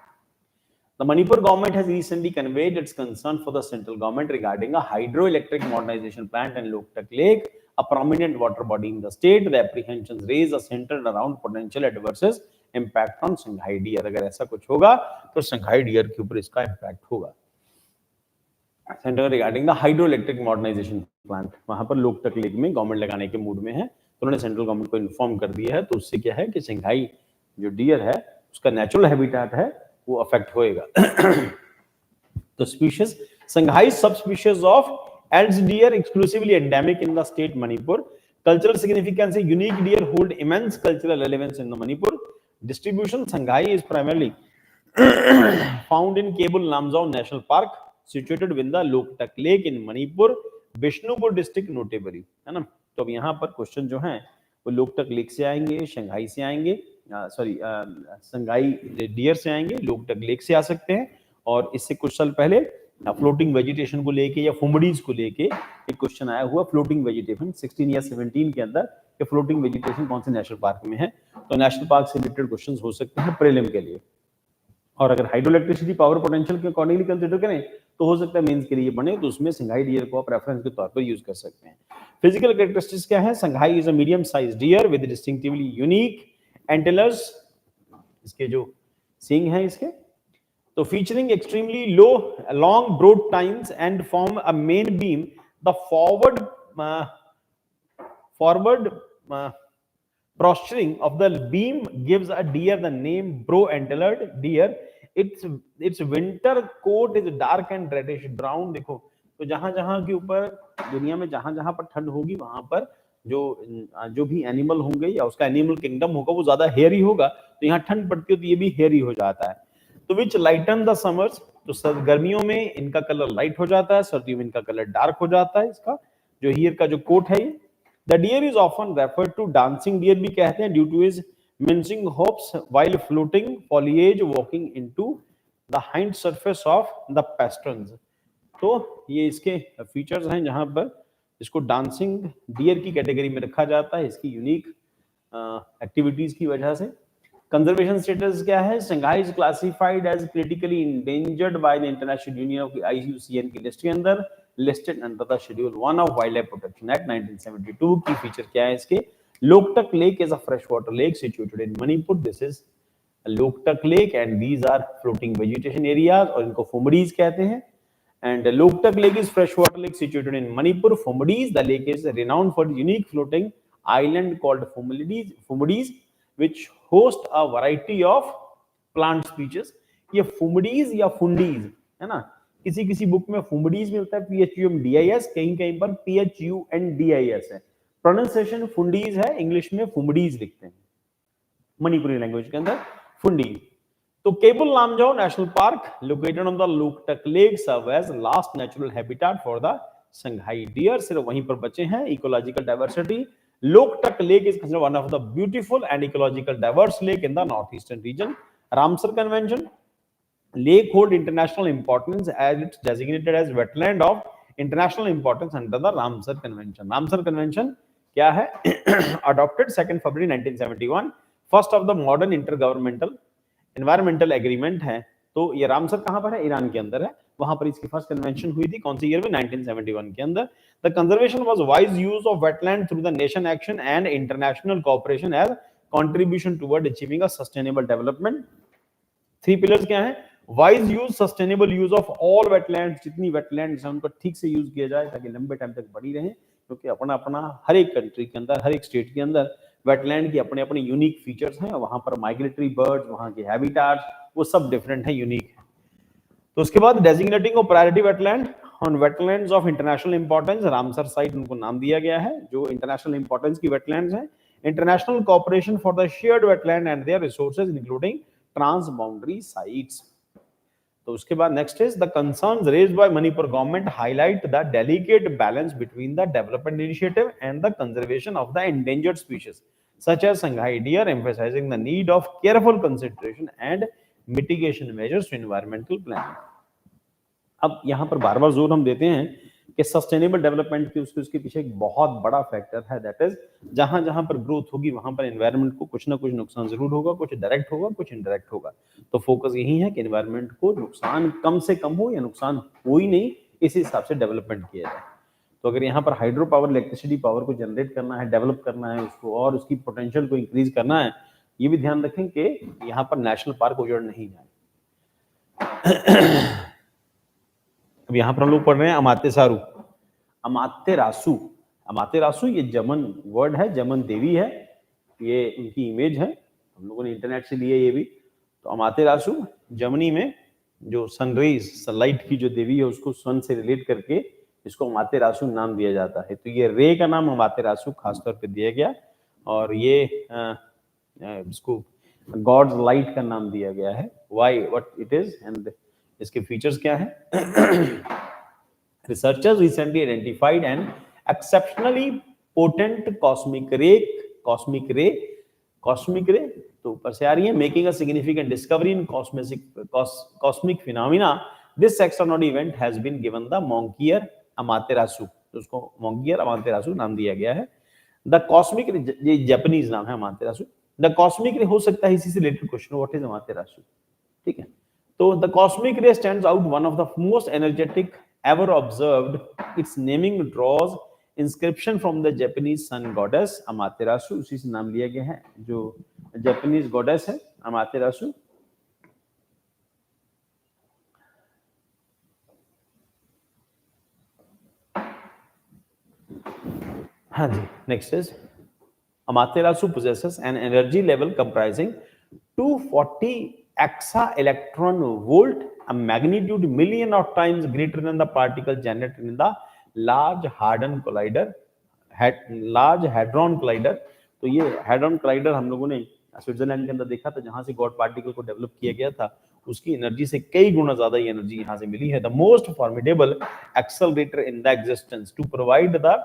The Manipur government has recently conveyed its concern for the central government regarding a hydroelectric modernization plant in Loktak Lake, a prominent water body in the state. The apprehensions raised are centered around potential adverse impact on Shanghai deer. अगर ऐसा कुछ होगा तो Shanghai deer के ऊपर इसका impact होगा। Center regarding the hydroelectric modernization plant, वहां पर लोकटक लेक में गवर्नमेंट लगाने के मूड में है, तो उन्होंने सेंट्रल गवर्नमेंट को इन्फॉर्म कर दिया है। तो उससे क्या है कि शंघाई जो डियर है उसका नेचुरल हैबिटेट है वो अफेक्ट होएगा। तो species, Sangai subspecies of Eld's deer exclusively endemic in the state Manipur. Cultural significance, unique deer hold immense cultural relevance in the Manipur. Distribution, Sangai is primarily found in Keibul Lamjao national park situated within the Loktak Lake in Manipur, Bishnupur district notably, है ना। तो अब यहाँ पर question जो हैं वो Loktak lake से आएंगे, शंघाई से आएंगे, संघाई डियर से आएंगे, लोकटक लेक से आ सकते हैं। और इससे कुछ साल पहले फ्लोटिंग वेजिटेशन को लेके या फुमडीज को लेके एक क्वेश्चन आया हुआ, फ्लोटिंग वेजिटेशन 16 या 17 के अंदर, कि फ्लोटिंग वेजिटेशन कौन से नेशनल पार्क में है। तो नेशनल पार्क से रिलेटेड क्वेश्चन हो सकते हैं प्रीलिम के लिए। और अगर हाइड्रो इलेक्ट्रिसिटी पावर पोटेंशियल के अकॉर्डिंगली कंसीडर करें तो हो सकता है मेंस के लिए बने, तो उसमें संघाई डियर को आप रेफरेंस के तौर पर यूज कर सकते हैं। फिजिकल कैरेक्टरिस्टिक्स क्या है? Sangai is a medium size deer with distinctively unique antlers, इसके जो सींग हैं इसके, तो featuring extremely low long broad times and form a main beam. The forward prostructuring of the beam gives a deer the name bro-antlered deer. Its winter coat is dark and reddish brown। देखो, तो जहां-जहां के ऊपर दुनिया में जहां-जहां पर ठंड होगी वहां पर जो भी एनिमल होंगे या उसका एनिमल किंगडम होगा वो ज्यादा हेयरी होगा, तो यहाँ ठंड पड़ती है तो ये भी हेयरी हो जाता है। तो विच लाइटन द समर्स, तो गर्मियों में इनका कलर लाइट हो जाता है, सर्दियों में इनका कलर डार्क हो जाता है। इसका जो हियर का जो कोट है ये, The deer is often referred to dancing deer भी कहते हैं due to his mincing hops while floating foliage walking into the hind surface of the pasterns। तो ये इसके फीचर्स हैं जहां पर इसको डांसिंग डियर की कैटेगरी में रखा जाता है, इसकी यूनिक एक्टिविटीज की वजह से। कंजर्वेशन स्टेटस क्या है? Sangai is classified as critically endangered by the international union of IUCN की लिस्ट के अंदर, listed under the Schedule 1 of Wildlife Protection Act 1972 की फीचर क्या है इसके? Loktak Lake is a freshwater lake situated in Manipur. This is a Loktak Lake and these are floating vegetation areas और इनको फुमडीज कहते हैं। And Loktak Lake is freshwater lake situated in Manipur. Fumudis, the lake is renowned for unique floating island called Fumudis, which host a variety of plant species। ये फुमडीज या फुंडीज है ना, किसी किसी बुक में फुमडीज मिलता है PHUMDIS, कहीं कहीं पर PHUNDIS है। प्रोनाउंसिएशन फुंडीज है, इंग्लिश में फुमडीज लिखते हैं, मणिपुरी लैंग्वेज के अंदर फुंडीज। तो Keibul Lamjao national park located on the Loktak lake serve as last natural habitat for the Sangai deer. सिर्फ वहीं पर बचे हैं ecological diversity. Loktak lake is considered one of the beautiful and ecological diverse lake in the north eastern region. Ramsar convention, lake hold international importance as it's designated as wetland of international importance under the Ramsar Convention। Ramsar Convention क्या है? Adopted 2 February 1971, first of the modern intergovernmental environmental agreement है। तो ये Ramsar कहां पर है? Iran के अंदर है, वहां पर इसकी फर्स्ट कन्वेंशन हुई थी। कौन सी ईयर में? 1971 के अंदर। The conservation was wise use of wetland through the nation action and international cooperation as contribution toward achieving a sustainable development। 3 pillars क्या है? Wise use, sustainable use of all wetlands, जितनी wetlands हैं उनको ठीक से यूज किया जाए ताकि लंबे टाइम तक बनी रहें, क्योंकि अपना अपना हर एक कंट्री के अंदर, हर एक स्टेट के अंदर वेटलैंड की अपने अपने यूनिक फीचर्स हैं। वहां पर माइग्रेटरी बर्ड्स, वहां के हैबिटेट्स, वो सब डिफरेंट है, यूनिक है। तो उसके बाद designating of priority wetland on wetlands of international importance, Ramsar site उनको नाम दिया गया है जो इंटरनेशनल इंपॉर्टेंस की वेटलैंड्स हैं। International cooperation for the shared wetland and their resources including trans boundary sites. तो उसके बाद next is the concerns raised by Manipur government highlight the delicate balance between the development initiative and the conservation of the endangered species such as Shanghai deer, emphasizing the need of careful consideration and mitigation measures to environmental planning. अब यहाँ पर बार बार जोर हम देते हैं कि sustainable development की उसके पीछे एक बहुत बड़ा फैक्टर है, दैट इज जहां जहां पर ग्रोथ होगी वहां पर एनवायरनमेंट को कुछ ना कुछ नुकसान जरूर होगा, कुछ डायरेक्ट होगा, कुछ इनडायरेक्ट होगा। तो फोकस यही है कि एनवायरनमेंट को नुकसान कम से कम हो या नुकसान हो ही नहीं, इस हिसाब से डेवलपमेंट किया जाए। तो अगर यहाँ पर हाइड्रो पावर, इलेक्ट्रिसिटी पावर को जनरेट करना है, डेवलप करना है उसको और उसकी पोटेंशियल को इंक्रीज करना है, ये भी ध्यान रखें कि यहाँ पर नेशनल पार्क उजड़ नहीं जाए। अब यहाँ पर हम लोग पढ़ रहे हैं अमात्यसारू, अमात्यरासु। अमात्यरासु ये जमन वर्ड है, जमन देवी है, ये उनकी इमेज है, हम लोगों ने इंटरनेट से लिए ये भी। तो अमात्यरासु जर्मनी में जो सनरेज, सनलाइट की जो देवी है उसको सन से रिलेट करके इसको अमात्यरासु नाम दिया जाता है। तो ये रे का नाम अमात्यरासु खासतौर पे दिया गया और ये इसको गॉड्स लाइट का नाम दिया गया है। Why, what it is and इसके फीचर्स क्या है। Researchers recently identified an exceptionally potent cosmic ray तो ऊपर से आ रही है, making a significant discovery in cosmic phenomena. This extraordinary event has been given the moniker Amaterasu, तो उसको मोंकियर अमात्यरासु नाम दिया गया है। द कॉस्मिक रे, ये जापानीज नाम है अमात्यरासु। द कॉस्मिक रे हो सकता है इसी से रिलेटेड क्वेश्चन, व्हाट इज अमात्यरासु, ठीक है। तो द कॉस्मिक रे stands out one of the most energetic ever observed. Its naming draws inscription from the Japanese sun goddess Amaterasu, उसी से नाम लिया गया है, जो जापानीज गॉडेस है अमात्यरासु। हाँ जी, next is Amaterasu possesses an energy level comprising 240 exa electron volt, a magnitude million of times greater than the particle generated in the large hadron collider, large hadron collider। तो ये hadron collider हम लोगों ने Switzerland के अंदर देखा था, जहां से गॉड पार्टिकल को डेवलप किया गया था, उसकी एनर्जी से कई गुना ज्यादा ये एनर्जी यहाँ से मिली है। The most formidable accelerator in the existence to provide the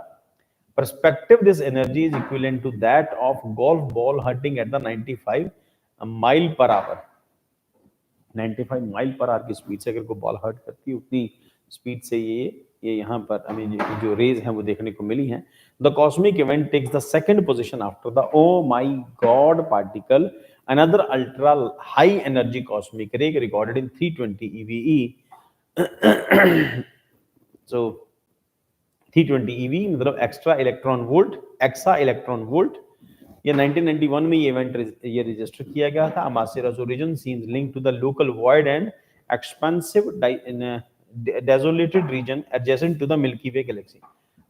perspective, this energy is equivalent to that of golf ball hitting at the 95 mile per hour। 95 mile per hour की speed से अगर कोई ball hurt करती है, उतनी speed से ये यहाँ पर हमें जो रेज हैं वो देखने को मिली हैं। The cosmic event takes the second position after the Oh My God particle, another ultra high energy cosmic ray recorded in 320 EVE। So 320 EV मतलब extra electron volt, exa electron volt. ये 1991 में ये इवेंट ये register किया गया था। Amaterasu region seems linked to the local void and expensive desolated region adjacent to the Milky Way galaxy.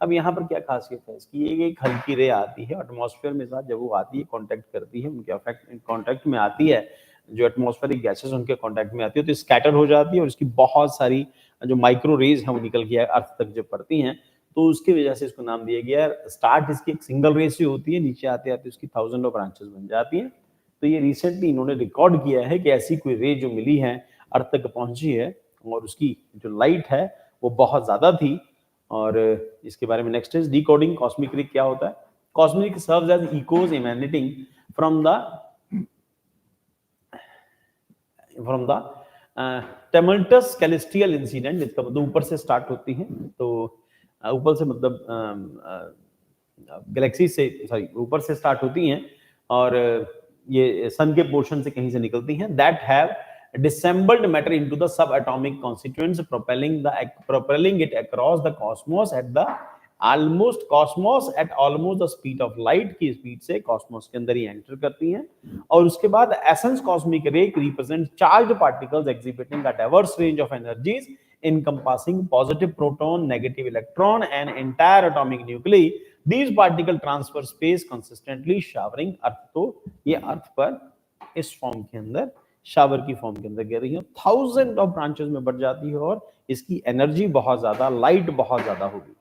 अब यहाँ पर क्या खासियत है इसकी, ये एक हल्की रे आती है एटमॉस्फेयर में, साथ जब वो आती है कांटेक्ट करती है, उनके कांटेक्ट में आती है, जो एटमॉस्फेरिक गैसेस उनके कांटेक्ट में आती है तो स्कैटर हो जाती है और इसकी बहुत सारी जो माइक्रो रेज हैं वो निकल के अर्थ तक जब पड़ती हैं, तो उसकी वजह से इसको नाम दिया गया है। स्टार्ट इसकी एक सिंगल रेज से होती है, नीचे आते आते उसकी थाउजेंड ऑफ ब्रांचेस बन जाती हैं। तो ये रिसेंटली इन्होंने रिकॉर्ड किया है कि ऐसी कोई रे जो मिली है, अर्थ तक पहुंची है और उसकी जो लाइट है वो बहुत ज्यादा थी। और इसके बारे में नेक्स्ट इज डिकोडिंग कॉस्मिक रे क्या होता है। Cosmic serves as echoes emanating from the tumultuous celestial incident. इसका मतलब ऊपर से स्टार्ट होती है, तो ऊपर से मतलब गैलेक्सी से, सॉरी ऊपर से स्टार्ट होती हैं और ये सन के पोर्शन से कहीं से निकलती हैं। That have dissembled matter into the subatomic constituents, propelling it across the cosmos at almost the speed of light की स्पीड से कॉस्मोस के अंदर ही एंटर करती हैं। और उसके बाद एसेंस कॉस्मिक रे represent charge particles exhibiting a diverse range of energies encompassing positive proton, negative electron and entire atomic nuclei. These particles transfer space consistently, showering Earth। तो ये अर्थ पर इस फॉर्म के अंदर, शावर की फॉर्म के अंदर गिर रही है, थाउजेंड ऑफ ब्रांचेस में बढ़ जाती है और इसकी एनर्जी बहुत ज्यादा, लाइट बहुत ज्यादा होगी।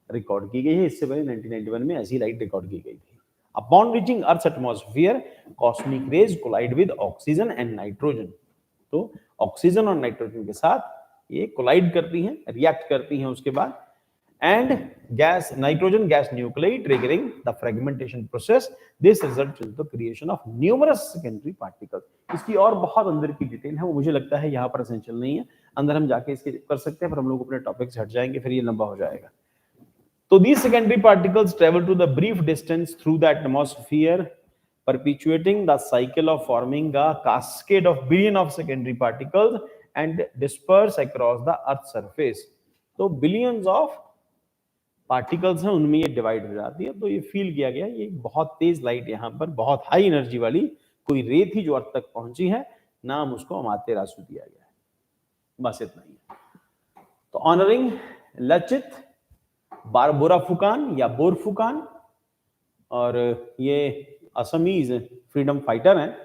रिकॉर्ड की गई है, इससे पहले 1991 में ऐसी लाइट रिकॉर्ड की गई थी। Upon reaching earth atmosphere, cosmic rays collide with oxygen and nitrogen. तो ऑक्सीजन और नाइट्रोजन के साथ ये कोलाइड करती हैं, रिएक्ट करती हैं उसके बाद, and gas nitrogen gas nuclei triggering the fragmentation process. This results in the creation of numerous secondary particles. इसकी और बहुत अंदर की डिटेल है, वो मुझे लगता है यहाँ पर एसेंशियल नहीं है, अंदर हम जाके इसके कर सकते हैं, पर हम लोग अपने टॉपिक से हट जाएंगे, फिर ये लंबा हो जाएगा. So these secondary particles travel to the brief distance through the atmosphere, perpetuating the cycle of forming a cascade of billion of secondary particles and disperse across the Earth's surface. तो billions of particles हैं, उनमें ये divide हो जाती है. तो ये feel किया गया ये बहुत तेज लाइट यहाँ पर बहुत हाई एनर्जी वाली कोई रे थी जो अर्थ तक पहुंची है, नाम उसको अमातेरासु दिया गया है. बस इतना ही है. तो ऑनरिंग लचित बोराफुकान या बोरफुकान, और ये असमीज फ्रीडम फाइटर हैं,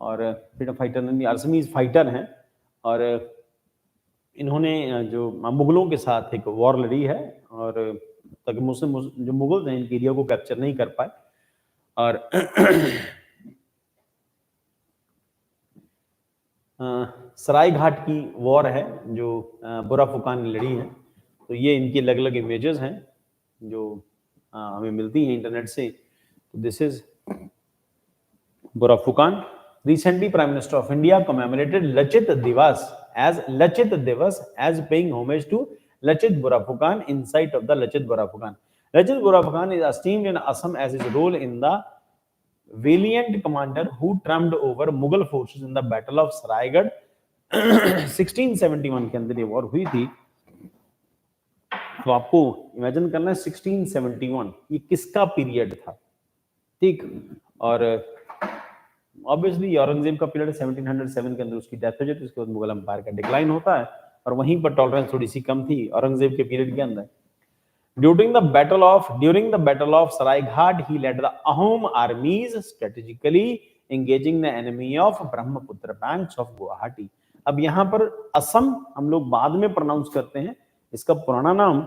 और फ्रीडम फाइटर नहीं असमीज फाइटर हैं, और इन्होंने जो मुगलों के साथ एक वॉर लड़ी है, और तक मुस्लिम जो मुगल हैं इनके एरिया को कैप्चर नहीं कर पाए, और सराय घाट की वॉर है जो बोराफुकान ने लड़ी है. तो ये इनकी अलग अलग इमेजेस हैं जो हमें मिलती हैं इंटरनेट से. तो this is Borphukan. Recently, Prime Minister of India commemorated Lachit Divas as paying homage to Lachit Boraphukan in sight of the Lachit Boraphukan. Lachit Boraphukan is esteemed in Assam as his role in the valiant commander who triumphed over Mughal forces in the Battle of Saraigad. 1671 के अंदर ये war हुई थी. तो आपको imagine करना है 1671 ये किसका पीरियड था, ठीक. और ऑब्वियसली औरंगजेब का पीरियड 1707 के अंदर उसकी डेथ हो जाती है, उसके बाद मुगल एम्पायर का डिक्लाइन होता है, और वहीं पर टॉलरेंस थोड़ी सी कम थी औरंगजेब के पीरियड के अंदर. During the battle of Saraighat, he led the Ahom armies strategically engaging the enemy of Brahmaputra banks of Guwahati. अब यहाँ पर असम हम लोग बाद में प्रोनाउंस करते हैं, इसका पुराना नाम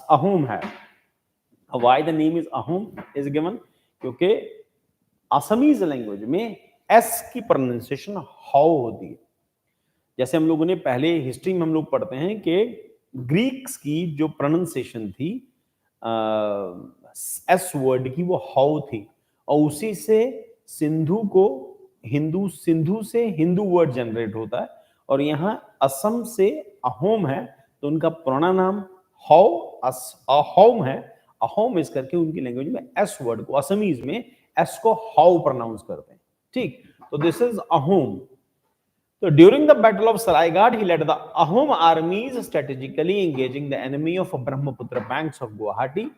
अहोम है. Why the name is Ahom is given? क्योंकि असमीज लैंग्वेज में एस की प्रोनाउंसिएशन हाउ होती है. जैसे हम लोगों ने पहले हिस्ट्री में हम लोग पढ़ते हैं कि ग्रीक्स की जो प्रोनाउंसिएशन थी एस वर्ड की वो हाउ थी, और उसी से सिंधु से हिंदू वर्ड जनरेट होता है, और यहाँ असम से अहोम है तो उनका पुराना नाम अहोम है. अहोम इस करके उनकी लैंग्वेज में एस वर्ड को असमीज में एस को हाउ प्रोनाउंस करते हैं, ठीक. तो this is Ahom. So during the Battle of Saraighat, he led the Ahom armies strategically engaging the enemy of Brahmaputra banks of Guwahati.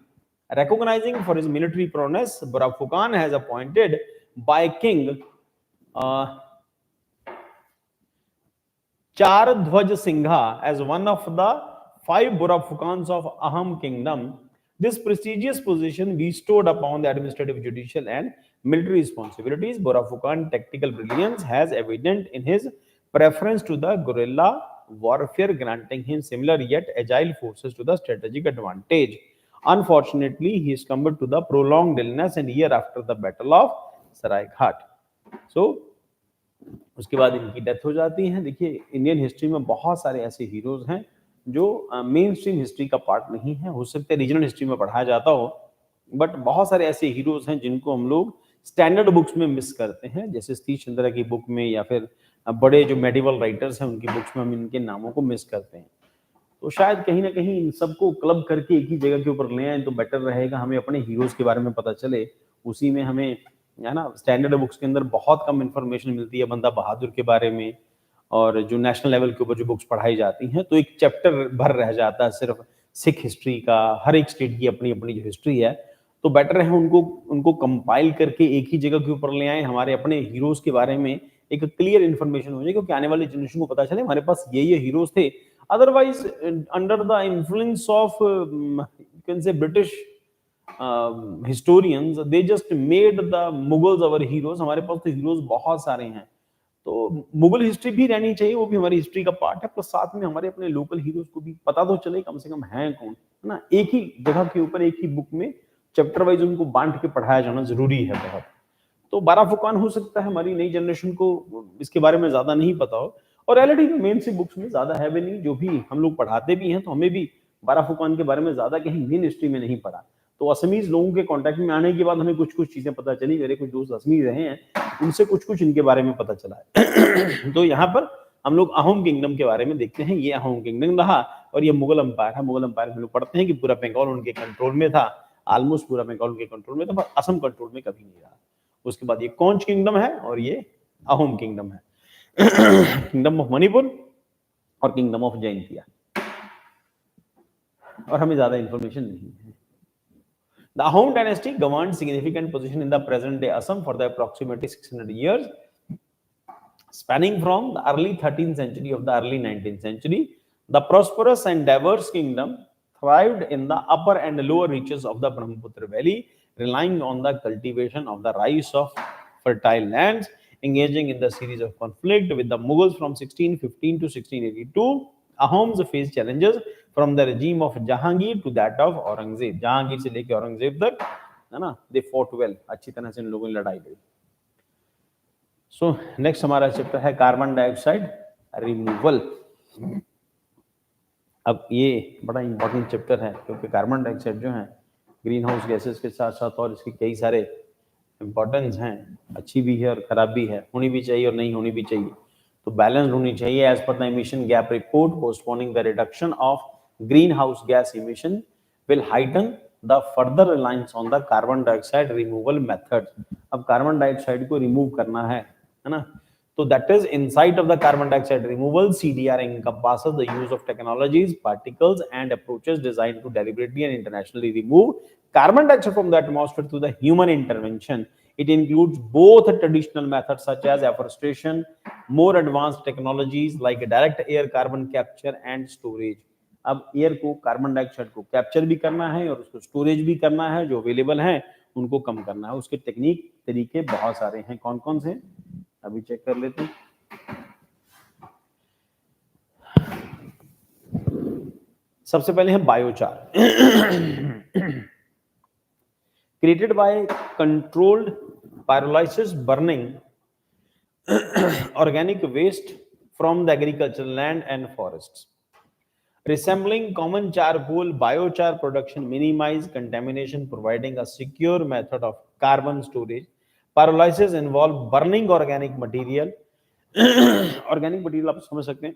Recognizing for his military prowess, Boraphukan has appointed by King Chardhwaj Singha as one of the 5 Boraphukans of Ahom kingdom. This prestigious position bestowed upon the administrative, judicial, and military responsibilities. Boraphukan's tactical brilliance has evident in his preference to the guerrilla warfare, granting him similar yet agile forces to the strategic advantage. Unfortunately, he succumbed to the prolonged illness and year after the Battle of Saraighat. So, उसके बाद इनकी death हो जाती है. देखिए Indian history में बहुत सारे ऐसे हीरोज हैं जो मेन स्ट्रीम हिस्ट्री का पार्ट नहीं है, हो सकता है रीजनल हिस्ट्री में पढ़ाया जाता हो, बट बहुत सारे ऐसे हीरोज हैं जिनको हम लोग स्टैंडर्ड बुक्स में मिस करते हैं, जैसे सतीश चंद्र की बुक में या फिर बड़े जो मेडिवल राइटर्स हैं उनकी बुक्स में हम इनके नामों को मिस करते हैं. तो शायद कहीं ना कहीं इन सबको क्लब करके एक ही जगह के ऊपर ले आए तो बेटर रहेगा, हमें अपने हीरोज के बारे में पता चले. उसी में हमें है ना स्टैंडर्ड बुक्स के अंदर बहुत कम इंफॉर्मेशन मिलती है बंदा बहादुर के बारे में, और जो नेशनल लेवल के ऊपर जो बुक्स पढ़ाई जाती हैं तो एक चैप्टर भर रह जाता है सिर्फ सिख हिस्ट्री का. हर एक स्टेट की अपनी अपनी जो हिस्ट्री है, तो बेटर है उनको कंपाइल करके एक ही जगह के ऊपर ले आए, हमारे अपने हीरोज के बारे में एक क्लियर इन्फॉर्मेशन हो जाए, क्योंकि आने वाली जनरेशन को पता चले हमारे पास ये हीरोज थे. Otherwise under the influence of can say British historians, they just made the Mughals our heroes. हमारे पास तो हीरोज बहुत सारे हैं, तो मुगल हिस्ट्री भी रहनी चाहिए, वो भी हमारी हिस्ट्री का पार्ट है, प्लस साथ में हमारे अपने लोकल हीरोज को भी पता तो चले कम से कम हैं कौन, है ना. एक ही जगह के ऊपर एक ही बुक में चैप्टर वाइज उनको बांट के पढ़ाया जाना जरूरी है बहुत. तो बाराफुकान हो सकता है हमारी नई जनरेशन को इसके बारे में ज्यादा नहीं पता हो, और रियलिटी में मेन सी बुक्स में ज्यादा है भी नहीं, जो भी हम लोग पढ़ाते भी हैं तो हमें भी बाराफुकान के बारे में ज्यादा कहीं मेन हिस्ट्री में नहीं पढ़ा। तो असमीज लोगों के कांटेक्ट में आने के बाद हमें कुछ कुछ चीजें पता चली, मेरे कुछ दोस्त असमीज रहे हैं, उनसे कुछ कुछ इनके बारे में पता चला है। तो यहाँ पर हम लोग अहोम किंगडम के बारे में देखते हैं। ये अहोम किंगडम रहा, और ये मुगल अंपायर है। मुगल अंपायर हम लोग पढ़ते हैं कि पूरा बंगाल उनके कंट्रोल में था, ऑलमोस्ट पूरा बंगाल उनके कंट्रोल में था, पर असम कंट्रोल में कभी नहीं रहा। उसके बाद ये कौच किंगडम है और ये अहोम किंगडम है। किंगडम ऑफ मणिपुर और किंगडम ऑफ जैंतिया, और हमें ज्यादा इंफॉर्मेशन नहीं है। The Ahom dynasty governed significant position in the present day Assam for the approximately 600 years, spanning from the early 13th century of the early 19th century. The prosperous and diverse kingdom thrived in the upper and lower reaches of the Brahmaputra Valley, relying on the cultivation of the rice of fertile lands, engaging in the series of conflict with the Mughals from 1615 to 1682. Ahoms faced challenges from the regime of Jahangir to that of Aurangzeb. Jahangir से लेके औरंगजेब तक, है ना, they fought well, अच्छी तरह से इन लोगों ने लड़ाई लड़ी। सो नेक्स्ट हमारा चैप्टर है कार्बन डाइऑक्साइड रिमूवल। अब ये बड़ा इंपॉर्टेंट चैप्टर है, क्योंकि कार्बन डाइऑक्साइड जो है ग्रीन हाउस गैसेस के साथ साथ और इसके कई सारे इंपॉर्टेंस हैं, अच्छी भी है और खराब भी है, होनी भी चाहिए और नहीं होनी भी चाहिए, तो बैलेंस होनी चाहिए। As per the emission gap report, postponing the reduction of greenhouse gas emission will heighten the further reliance on the carbon dioxide removal method. अब कार्बन डाइऑक्साइड को रिमूव करना है ना, so that is insight of the carbon dioxide removal. CDR encompasses the use of technologies, particles and approaches designed to deliberately and internationally remove carbon dioxide from the atmosphere through the human intervention. It includes both traditional methods such as afforestation, more advanced technologies like direct air carbon capture and storage. अब air को, carbon dioxide को capture भी करना है और उसको storage भी करना है, जो अवेलेबल है उनको कम करना है। उसके टेक्निक तरीके बहुत सारे हैं, कौन कौन से अभी चेक कर लेते हैं। सबसे पहले है biochar, created by controlled pyrolysis burning organic waste from the agriculture land and forests, resembling common charcoal. Biochar production minimize contamination, providing a secure method of carbon storage. Pyrolysis involve burning organic material. Organic material आप समझ सकते हैं,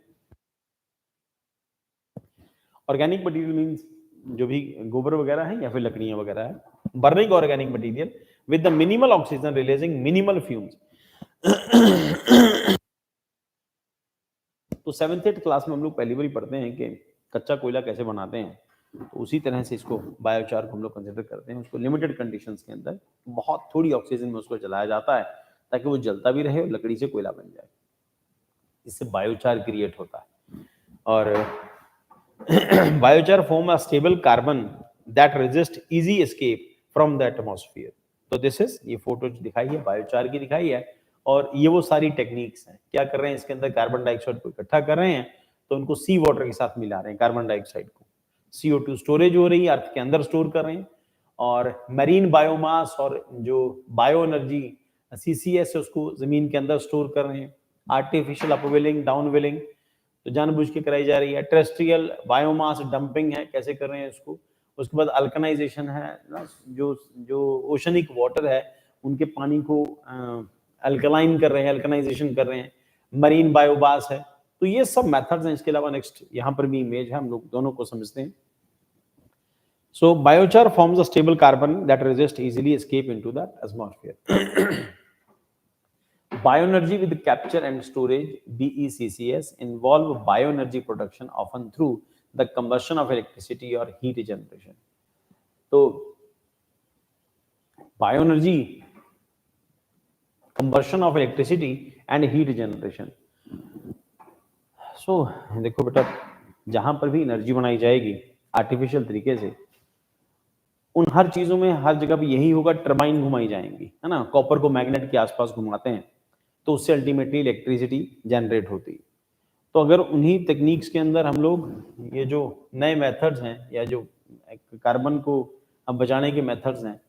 organic material means जो भी गोबर वगैरह है या फिर लकड़ियां वगैरह है, burning organic material with the minimal oxygen releasing minimal fumes. तो 7th 8th क्लास में हम लोग पहली बार पढ़ते हैं कि कच्चा कोयला कैसे बनाते हैं, तो उसी तरह से इसको बायोचार को हम लोग कंसिडर करते हैं। उसको लिमिटेड कंडीशंस के अंदर बहुत थोड़ी ऑक्सीजन में उसको जलाया जाता है ताकि वो जलता भी रहे और लकड़ी से कोयला बन जाए, इससे बायोचार क्रिएट होता है। और biochar form a stable carbon that resist easy escape from the atmosphere. तो दिस इज, ये फोटो दिखाई है बायोचार की दिखाई है, और ये वो सारी टेक्निक्स हैं। क्या कर रहे हैं, इसके अंदर कार्बन डाइऑक्साइड को इकट्ठा कर रहे हैं, तो उनको सी वाटर के साथ मिला रहे हैं, कार्बन डाइऑक्साइड को। CO2 स्टोरेज हो रही है, अर्थ के अंदर स्टोर कर रहे हैं, और मरीन बायोमास और जो बायो एनर्जी CCS है उसको जमीन के अंदर स्टोर कर रहे हैं। आर्टिफिशियल अपवेलिंग डाउनवेलिंग तो जानबूझ के कराई जा रही है। टेरेस्ट्रियल बायोमास डंपिंग है, कैसे कर रहे हैं इसको। उसके बाद अल्कनाइजेशन है ना, जो ओशनिक वाटर है उनके पानी को अल्कलाइन कर रहे हैं, अल्कनाइजेशन कर रहे हैं। मरीन बायोमास है, तो ये सब मेथड्स हैं। इसके अलावा नेक्स्ट यहाँ पर भी इमेज है, हम लोग दोनों को समझते हैं। So biochar forms a stable carbon that resist easily escape into the atmosphere. Bioenergy with capture and storage BECCS involve bioenergy production often through the combustion of electricity or heat generation. तो bioenergy, combustion of electricity and heat generation. So देखो बेटा, जहां पर भी energy बनाई जाएगी artificial तरीके से, उन हर चीजों में हर जगह भी यही होगा, टरबाइन घुमाई जाएंगी, है ना। कॉपर को मैग्नेट के आसपास घुमाते हैं तो उससे अल्टीमेटली इलेक्ट्रिसिटी जनरेट होती है। तो अगर उन्हीं टेक्निक्स के अंदर हम लोग ये जो नए मेथड्स हैं या जो कार्बन को अब बचाने के मेथड्स हैं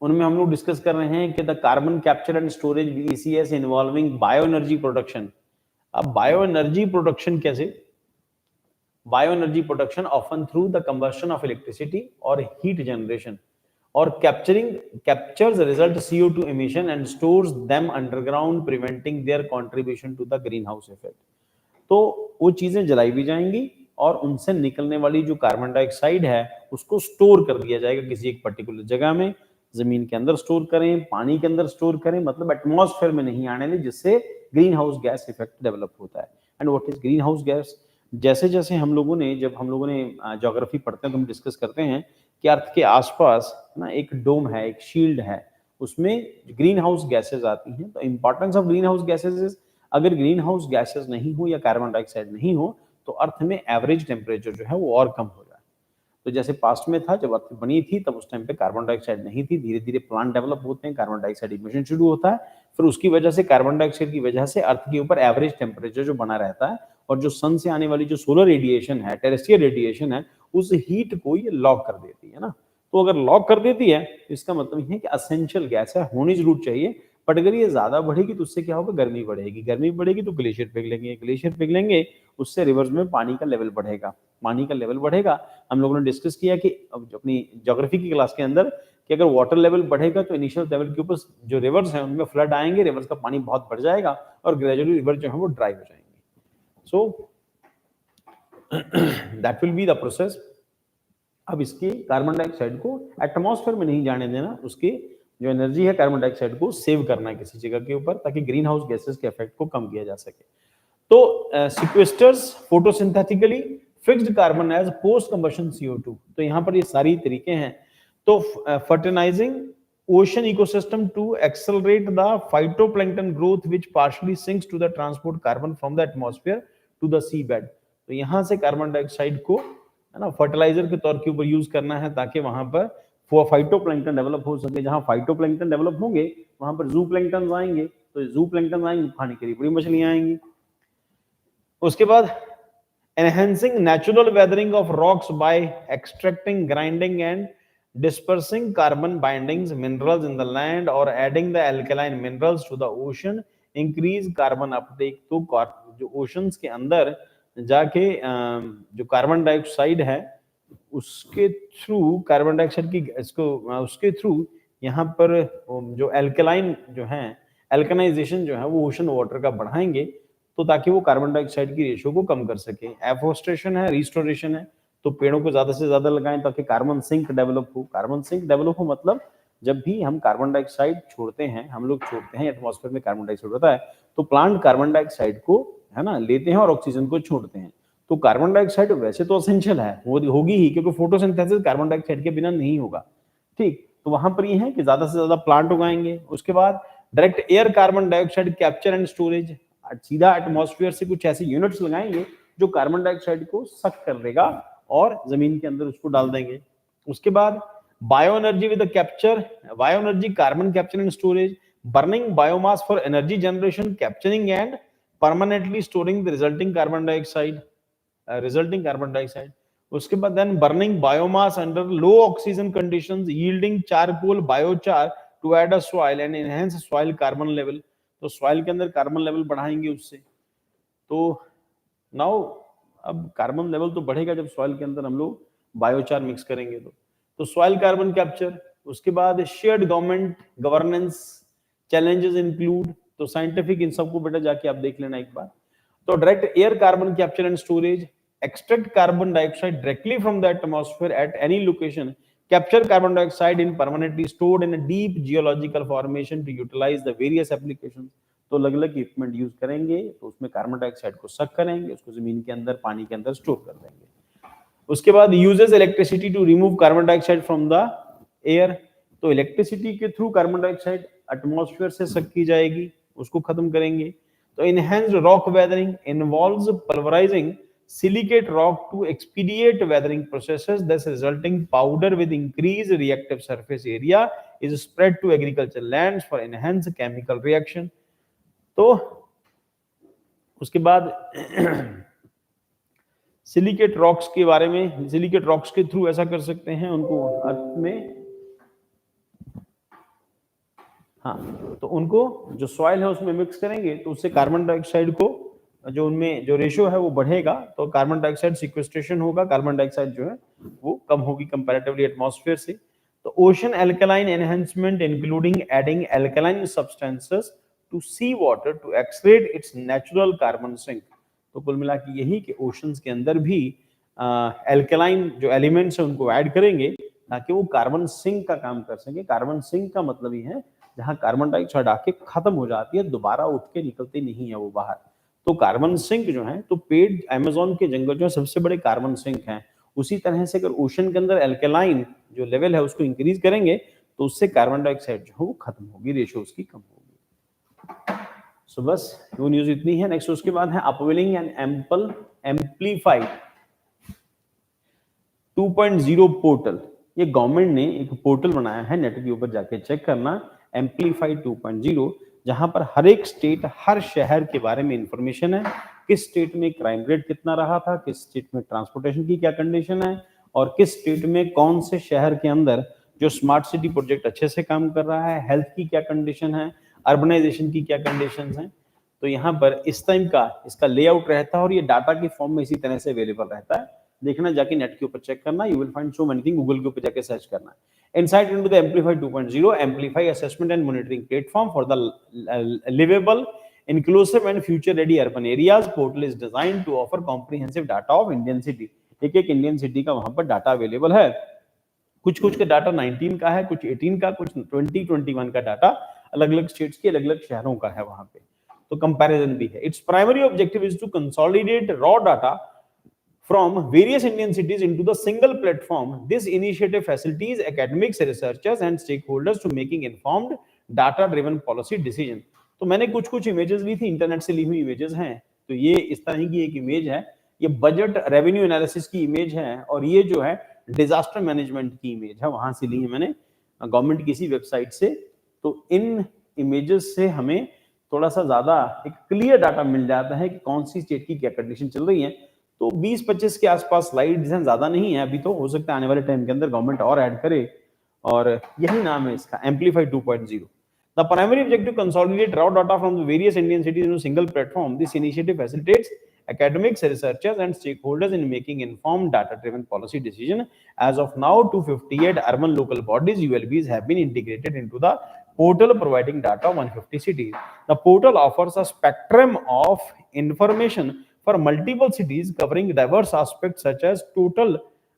उनमें हम लोग डिस्कस कर रहे हैं कि the carbon capture and storage BCS involving bio energy production. अब बायो एनर्जी प्रोडक्शन कैसे? Bio energy production often through the combustion of electricity और हीट जनरेशन, और captures the result CO2 emission and stores them underground, preventing their contribution to the greenhouse effect। तो वो चीजें जलाई भी जाएंगी और उनसे निकलने वाली जो कार्बन डाइऑक्साइड है उसको स्टोर कर दिया जाएगा किसी एक पर्टिकुलर जगह में, जमीन के अंदर स्टोर करें, पानी के अंदर स्टोर करें, मतलब एटमॉस्फेयर में नहीं आने दें, जिससे green house gas effect develop होता है। And what is green house gas? जैसे जैसे हम लोगों ने ज्योग्राफी पढ़ते हैं तो हम डिस्कस करते हैं कि अर्थ के आसपास ना एक डोम है, एक शील्ड है, उसमें ग्रीन हाउस गैसेज आती हैं। तो importance of green house gases is, अगर ग्रीन हाउस गैसेज नहीं हो या कार्बन डाइऑक्साइड नहीं हो तो अर्थ में एवरेज टेम्परेचर जो है वो और कम हो जाए। तो जैसे पास्ट में था, जब अर्थ बनी थी तब उस टाइम पे कार्बन डाइऑक्साइड नहीं थी, धीरे धीरे प्लांट डेवलप होते हैं, कार्बन डाइऑक्साइड इमिशन शुरू होता है, फिर उसकी वजह से कार्बन डाइऑक्साइड की वजह से अर्थ के ऊपर एवरेज टेम्परेचर जो बना रहता है, और जो सन से आने वाली जो सोलर रेडिएशन है, टेरेस्ट्रियल रेडिएशन है, उस हीट को ये लॉक कर देती है ना। तो अगर लॉक कर देती है तो इसका मतलब है कि असेंशियल गैस है, होनी जरूर चाहिए, बट अगर ये ज्यादा बढ़ेगी तो उससे क्या होगा? गर्मी बढ़ेगी, गर्मी बढ़ेगी तो ग्लेशियर पिघलेंगे, ग्लेशियर पिघलेंगे उससे रिवर्स में पानी का लेवल बढ़ेगा, पानी का लेवल बढ़ेगा। हम लोगों ने डिस्कस किया कि अपनी ज्योग्राफी की क्लास के अंदर कि अगर वाटर लेवल बढ़ेगा तो इनिशियल लेवल के ऊपर जो रिवर्स हैं उनमें फ्लड आएंगे, रिवर्स का पानी बहुत बढ़ जाएगा और ग्रेजुअली रिवर जो है वो ड्राई हो जाएंगे। So that will be the process. अब इसके कार्बन डाइऑक्साइड को एटमॉस्फेयर में नहीं जाने देना, उसकी जो एनर्जी है कार्बन डाइऑक्साइड को सेव करना है किसी जगह के ऊपर, ताकि ग्रीन हाउस गैसेस के इफेक्ट को कम किया जा सके। तो sequesters photosynthetically fixed carbon as post combustion CO2। तो यहाँ पर ये सारी तरीके हैं। तो fertilizing ocean ecosystem to accelerate the phytoplankton growth which partially sinks to the transport carbon from the atmosphere to the seabed. तो यहाँ से कार्बन डाइऑक्साइड को है ना फर्टिलाइजर के तौर के ऊपर यूज करना है, ताकि वहां पर फाइटोप्लैंक्टन डेवलप हो सके। जहां फाइटोप्लैंक्टन डेवलप होंगे वहां पर जू प्लैंक्टन आएंगे, तो जू प्लैंक्टन आएंगे खाने के लिए बड़ी मछलियां आएंगी। उसके बाद enhancing natural weathering of rocks by extracting, grinding and dispersing carbon bindings minerals in the land और adding the alkaline minerals to the ocean increase carbon uptake. तो जो ओशंस के अंदर जाके जो कार्बन डाइऑक्साइड है उसके थ्रू कार्बन डाइऑक्साइड की इसको उसके थ्रू यहाँ पर जो एल्कलाइन जो है, एल्कनाइजेशन जो है वो ओशन वाटर का बढ़ाएंगे, तो ताकि वो कार्बन डाइऑक्साइड की रेशियो को कम कर सके। एफोरेस्टेशन है, रिस्टोरेशन है, तो पेड़ों को ज्यादा से ज्यादा लगाएं ताकि कार्बन सिंक डेवलप हो। कार्बन सिंक डेवलप हो मतलब जब भी हम कार्बन डाइऑक्साइड छोड़ते हैं, हम लोग छोड़ते हैं, एटमॉस्फेयर में कार्बन डाइऑक्साइड होता है, तो प्लांट कार्बन डाइऑक्साइड को है ना लेते हैं और ऑक्सीजन को छोड़ते हैं। तो कार्बन डाइऑक्साइड वैसे तो एसेंशियल है, वो होगी ही, क्योंकि फोटोसिंथेसिस कार्बन डाइऑक्साइड के बिना नहीं होगा। ठीक, तो वहां पर ये है कि ज्यादा से ज्यादा प्लांट उगाएंगे। उसके बाद direct air carbon dioxide capture and storage, सीधा एटमॉस्फेयर से कुछ ऐसे यूनिट्स लगाएंगे जो कार्बन डाइऑक्साइड को सक कर लेगा और जमीन के अंदर उसको डाल देंगे। उसके बाद bioenergy with capture, bioenergy carbon capture and storage, burning biomass for energy generation, capturing and permanently storing the resulting carbon dioxide. उसके बाद then burning biomass under low oxygen conditions yielding charcoal biochar to add a soil and enhance soil carbon level. तो soil के अंदर carbon level बढ़ाएंगे उससे। तो now अब carbon level तो बढ़ेगा जब सॉइल के अंदर हम लोग बायोचार मिक्स करेंगे। तो सॉइल कार्बन कैप्चर। उसके बाद shared government governance challenges include, तो साइंटिफिक इन सबको बेटा जाके आप देख लेना एक बार। तो direct air carbon capture and storage, extract carbon dioxide directly from the atmosphere at any location, capture carbon dioxide in permanently stored in a deep geological formation to utilize the various applications। तो अलग अलग equipment use करेंगे, तो उसमें carbon dioxide को सक करेंगे, उसको जमीन के अंदर पानी के अंदर स्टोर कर देंगे। उसके बाद uses electricity to remove carbon dioxide from the air. तो इलेक्ट्रिसिटी के थ्रू कार्बन डाइऑक्साइड एटमॉस्फेयर से सक की जाएगी, उसको खत्म करेंगे। तो enhanced rock weathering involves pulverizing silicate rock to expedite weathering processes, thus resulting powder with increased reactive surface area is spread to agricultural lands for enhanced chemical reaction। तो उसके बाद सिलिकेट रॉक्स के बारे में, सिलिकेट रॉक्स के through ऐसा कर सकते हैं, उनको अर्थ में हाँ, तो उनको जो सॉइल है उसमें मिक्स करेंगे तो उससे कार्बन डाइऑक्साइड को जो उनमें जो रेशियो है वो बढ़ेगा, तो कार्बन डाइऑक्साइड सिक्वेस्ट्रेशन होगा, कार्बन डाइऑक्साइड जो है वो कम होगी कंपैरेटिवली एटमॉस्फेयर से। तो ocean alkaline enhancement including adding alkaline substances to sea water to excrete its natural carbon sink. तो कुल मिला के यही कि ओशंस के अंदर भी एल्कलाइन जो एलिमेंट्स है उनको ऐड करेंगे ताकि वो कार्बन सिंक का काम कर सके। कार्बन सिंक का मतलब ही है जहां कार्बन डाइऑक्साइड आके खत्म हो जाती है, दोबारा उठ के निकलती नहीं है वो बाहर। तो कार्बन सिंक जो है, तो पेड़ अमेज़न के जंगल जो है सबसे बड़े कार्बन सिंक हैं। उसी तरह से अगर ओशन के अंदर एल्कलाइन जो लेवल है उसको इंक्रीज करेंगे तो उससे कार्बन डाइऑक्साइड जो है वो खत्म होगी, रेशियो उसकी कम होगी। सो बस वो न्यूज इतनी है। नेक्स्ट उसके बाद है अपवेलिंग एंड एम्पलीफाइड 2.0 पोर्टल। ये गवर्नमेंट ने एक पोर्टल बनाया है, नेट के ऊपर जाके चेक करना, एम्पलीफाइड 2.0, जहां पर हर एक स्टेट, हर शहर के बारे में इंफॉर्मेशन है। किस स्टेट में क्राइम रेट कितना रहा था, किस स्टेट में ट्रांसपोर्टेशन की क्या कंडीशन है, और किस स्टेट में कौन से शहर के अंदर जो स्मार्ट सिटी प्रोजेक्ट अच्छे से काम कर रहा है, हेल्थ की क्या कंडीशन है, अर्बनाइजेशन की क्या कंडीशन है। तो यहाँ पर इस टाइम का इसका लेआउट रहता है और ये डाटा की फॉर्म में इसी तरह से अवेलेबल रहता है। देखना, जाके नेट के ऊपर चेक करना, you will find so many thing, Google के ऊपर जाके सर्च करना। Insight into the Amplify 2.0, Amplify assessment and monitoring platform for the livable, inclusive and future-ready urban areas. Portal is designed to offer comprehensive data of Indian city. एक एक Indian city का वहां पर data available है। कुछ कुछ का data 19 का है, कुछ 18 का, कुछ 2021 का डाटा अलग अलग स्टेट्स के अलग अलग शहरों का है वहां पे, तो कंपैरिजन भी है। Its primary objective is to consolidate raw data from various Indian cities into the single platform. This initiative facilitates academics, researchers and stakeholders to making informed data driven policy decision. तो मैंने कुछ कुछ images ली थी, internet से ली हुई images हैं। तो ये इस तरह की एक इमेज है, ये बजट रेवेन्यू एनालिसिस की इमेज है, और ये जो है डिजास्टर मैनेजमेंट की इमेज है, वहां से ली है मैंने गवर्नमेंट किसी वेबसाइट से। तो इन इमेजेस से हमें थोड़ा सा ज्यादा एक क्लियर डाटा मिल जाता है कि कौन सी स्टेट की क्या कंडीशन चल रही है। तो 20-25 के आसपास स्लाइड्स हैं, ज्यादा नहीं है अभी, तो हो सकता है आने वाले टाइम के अंदर गवर्नमेंट और ऐड करे, और यही नाम है इसका, amplify 2.0। The primary objective consolidate raw data from the various Indian cities into a single platform. This initiative facilitates academics, researchers, and stakeholders in making informed data-driven policy decision. As of now, 258 urban local bodies (ULBs) have been integrated into the portal, providing data on 150 cities. The portal offers a spectrum of information for multiple cities, covering diverse aspects such as total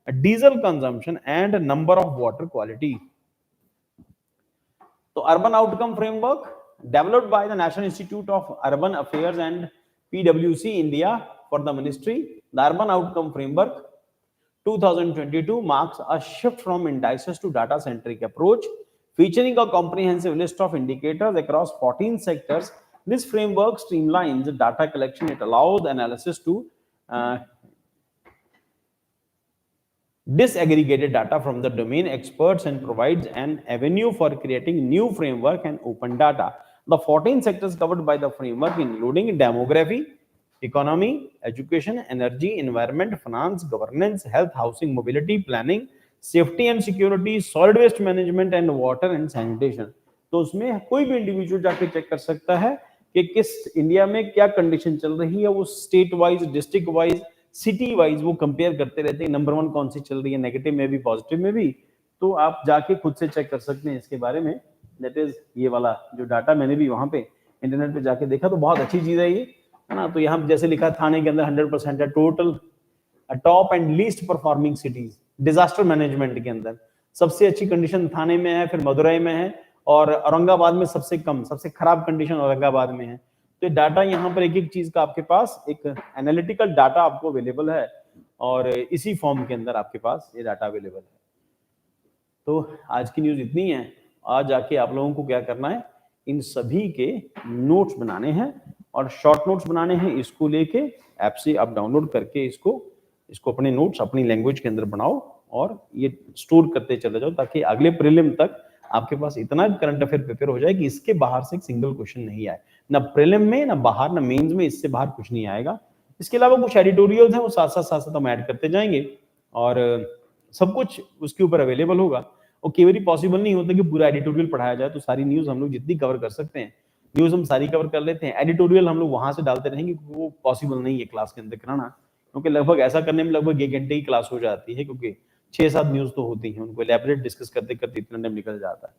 diesel consumption and number of water quality. So, Urban Outcome Framework developed by the National Institute of Urban Affairs and PwC India for the ministry. The Urban Outcome Framework 2022 marks a shift from indices to data-centric approach, featuring a comprehensive list of indicators across 14 sectors. This framework streamlines data collection. It allows analysis to disaggregated data from the domain experts and provides an avenue for creating new framework and open data. The 14 sectors covered by the framework, including demography, economy, education, energy, environment, finance, governance, health, housing, mobility, planning, safety and security, solid waste management, and water and sanitation. तो उसमें कोई भी individual जाके check कर सकता है कि किस इंडिया में क्या कंडीशन चल रही है, वो state wise, district wise, city wise वो कंपेयर करते रहते हैं, नंबर 1 कौन सी चल रही है, नेगेटिव में भी पॉजिटिव में भी। तो आप जाके खुद से चेक कर सकते हैं इसके बारे में। दैट इज ये वाला जो डाटा मैंने भी वहां पे इंटरनेट पे जाके देखा, तो बहुत अच्छी चीज है ये, है ना। तो यहाँ जैसे लिखा थाने के अंदर 100% है total top and least performing cities disaster management के अंदर। सबसे अच्छी कंडीशन थाने में है, फिर मदुरई में है, और औरंगाबाद में सबसे कम, सबसे खराब कंडीशन औरंगाबाद में है। तो डाटा यहाँ पर एक एक चीज का आपके पास एक एनालिटिकल डाटा आपको अवेलेबल है, और इसी फॉर्म के अंदर आपके पास ये डाटा अवेलेबल है। तो आज की न्यूज इतनी है। आज जाके आप लोगों को क्या करना है, इन सभी के नोट्स बनाने हैं और शॉर्ट नोट्स बनाने हैं। इसको लेके ऐप से आप डाउनलोड करके इसको अपने नोट्स अपनी लैंग्वेज के अंदर बनाओ और ये स्टोर करते चले जाओ, ताकि अगले प्रीलिम तक आपके पास इतना करंट अफेयर प्रिपेयर हो जाए कि इसके बाहर से एक सिंगल क्वेश्चन नहीं आए, ना प्रीलिम में, ना बाहर, ना मेंस में, इससे बाहर कुछ नहीं आएगा। इसके अलावा कुछ एडिटोरियल्स हैं, वो साथ साथ हम ऐड करते जाएंगे और सब कुछ उसके ऊपर अवेलेबल होगा। और कई बार पॉसिबल नहीं होता कि पूरा एडिटोरियल पढ़ाया जाए, तो सारी न्यूज हम लोग जितनी कवर कर सकते हैं, न्यूज हम सारी कवर कर लेते हैं, एडिटोरियल हम लोग वहां से डालते रहेंगे क्योंकि वो पॉसिबल नहीं है क्लास के अंदर कराना, क्योंकि लगभग ऐसा करने में लगभग 1 घंटे की क्लास हो जाती है, क्योंकि 6-7 न्यूज तो होती हैं, उनको एलैबोरेट डिस्कस करते करते इतना टाइम निकल जाता है।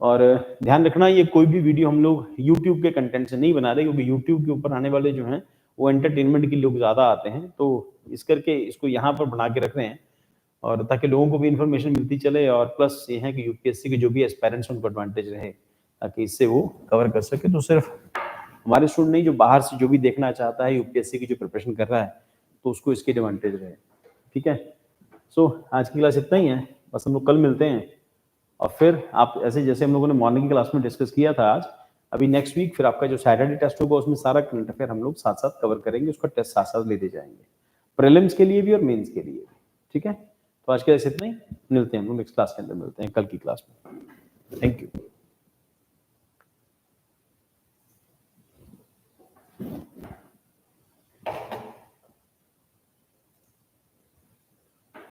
और ध्यान रखना, ये कोई भी वीडियो हम लोग यूट्यूब के कंटेंट से नहीं बना रहे, क्योंकि यूट्यूब के ऊपर आने वाले जो हैं वो एंटरटेनमेंट के लोग ज्यादा आते हैं, तो इस करके इसको यहाँ पर बना के रख रहे हैं, और ताकि लोगों को भी इन्फॉर्मेशन मिलती चले, और प्लस ये है कि यूपीएससी के जो भी एस्पायरेंट्स उनको एडवांटेज रहे, ताकि इससे वो कवर कर सके। तो सिर्फ हमारे स्टूडेंट नहीं, जो बाहर से जो भी देखना चाहता है यूपीएससी की जो प्रिपरेशन कर रहा है, तो उसको इसकी एडवांटेज रहे। ठीक है, सो आज की क्लास इतना ही है, बस हम लोग कल मिलते हैं। और फिर आप ऐसे जैसे हम लोगों ने मॉर्निंग की क्लास में डिस्कस किया था आज, अभी नेक्स्ट वीक फिर आपका जो सैटरडे टेस्ट होगा उसमें सारा करंट अफेयर हम लोग साथ साथ कवर करेंगे, उसका टेस्ट साथ साथ लेते जाएंगे, प्रीलिम्स के लिए भी और मेंस के लिए भी। ठीक है, तो आज के ऐसे इतना ही, मिलते हैं हम लोग नेक्स्ट क्लास के अंदर, मिलते हैं कल की क्लास में। Thank you.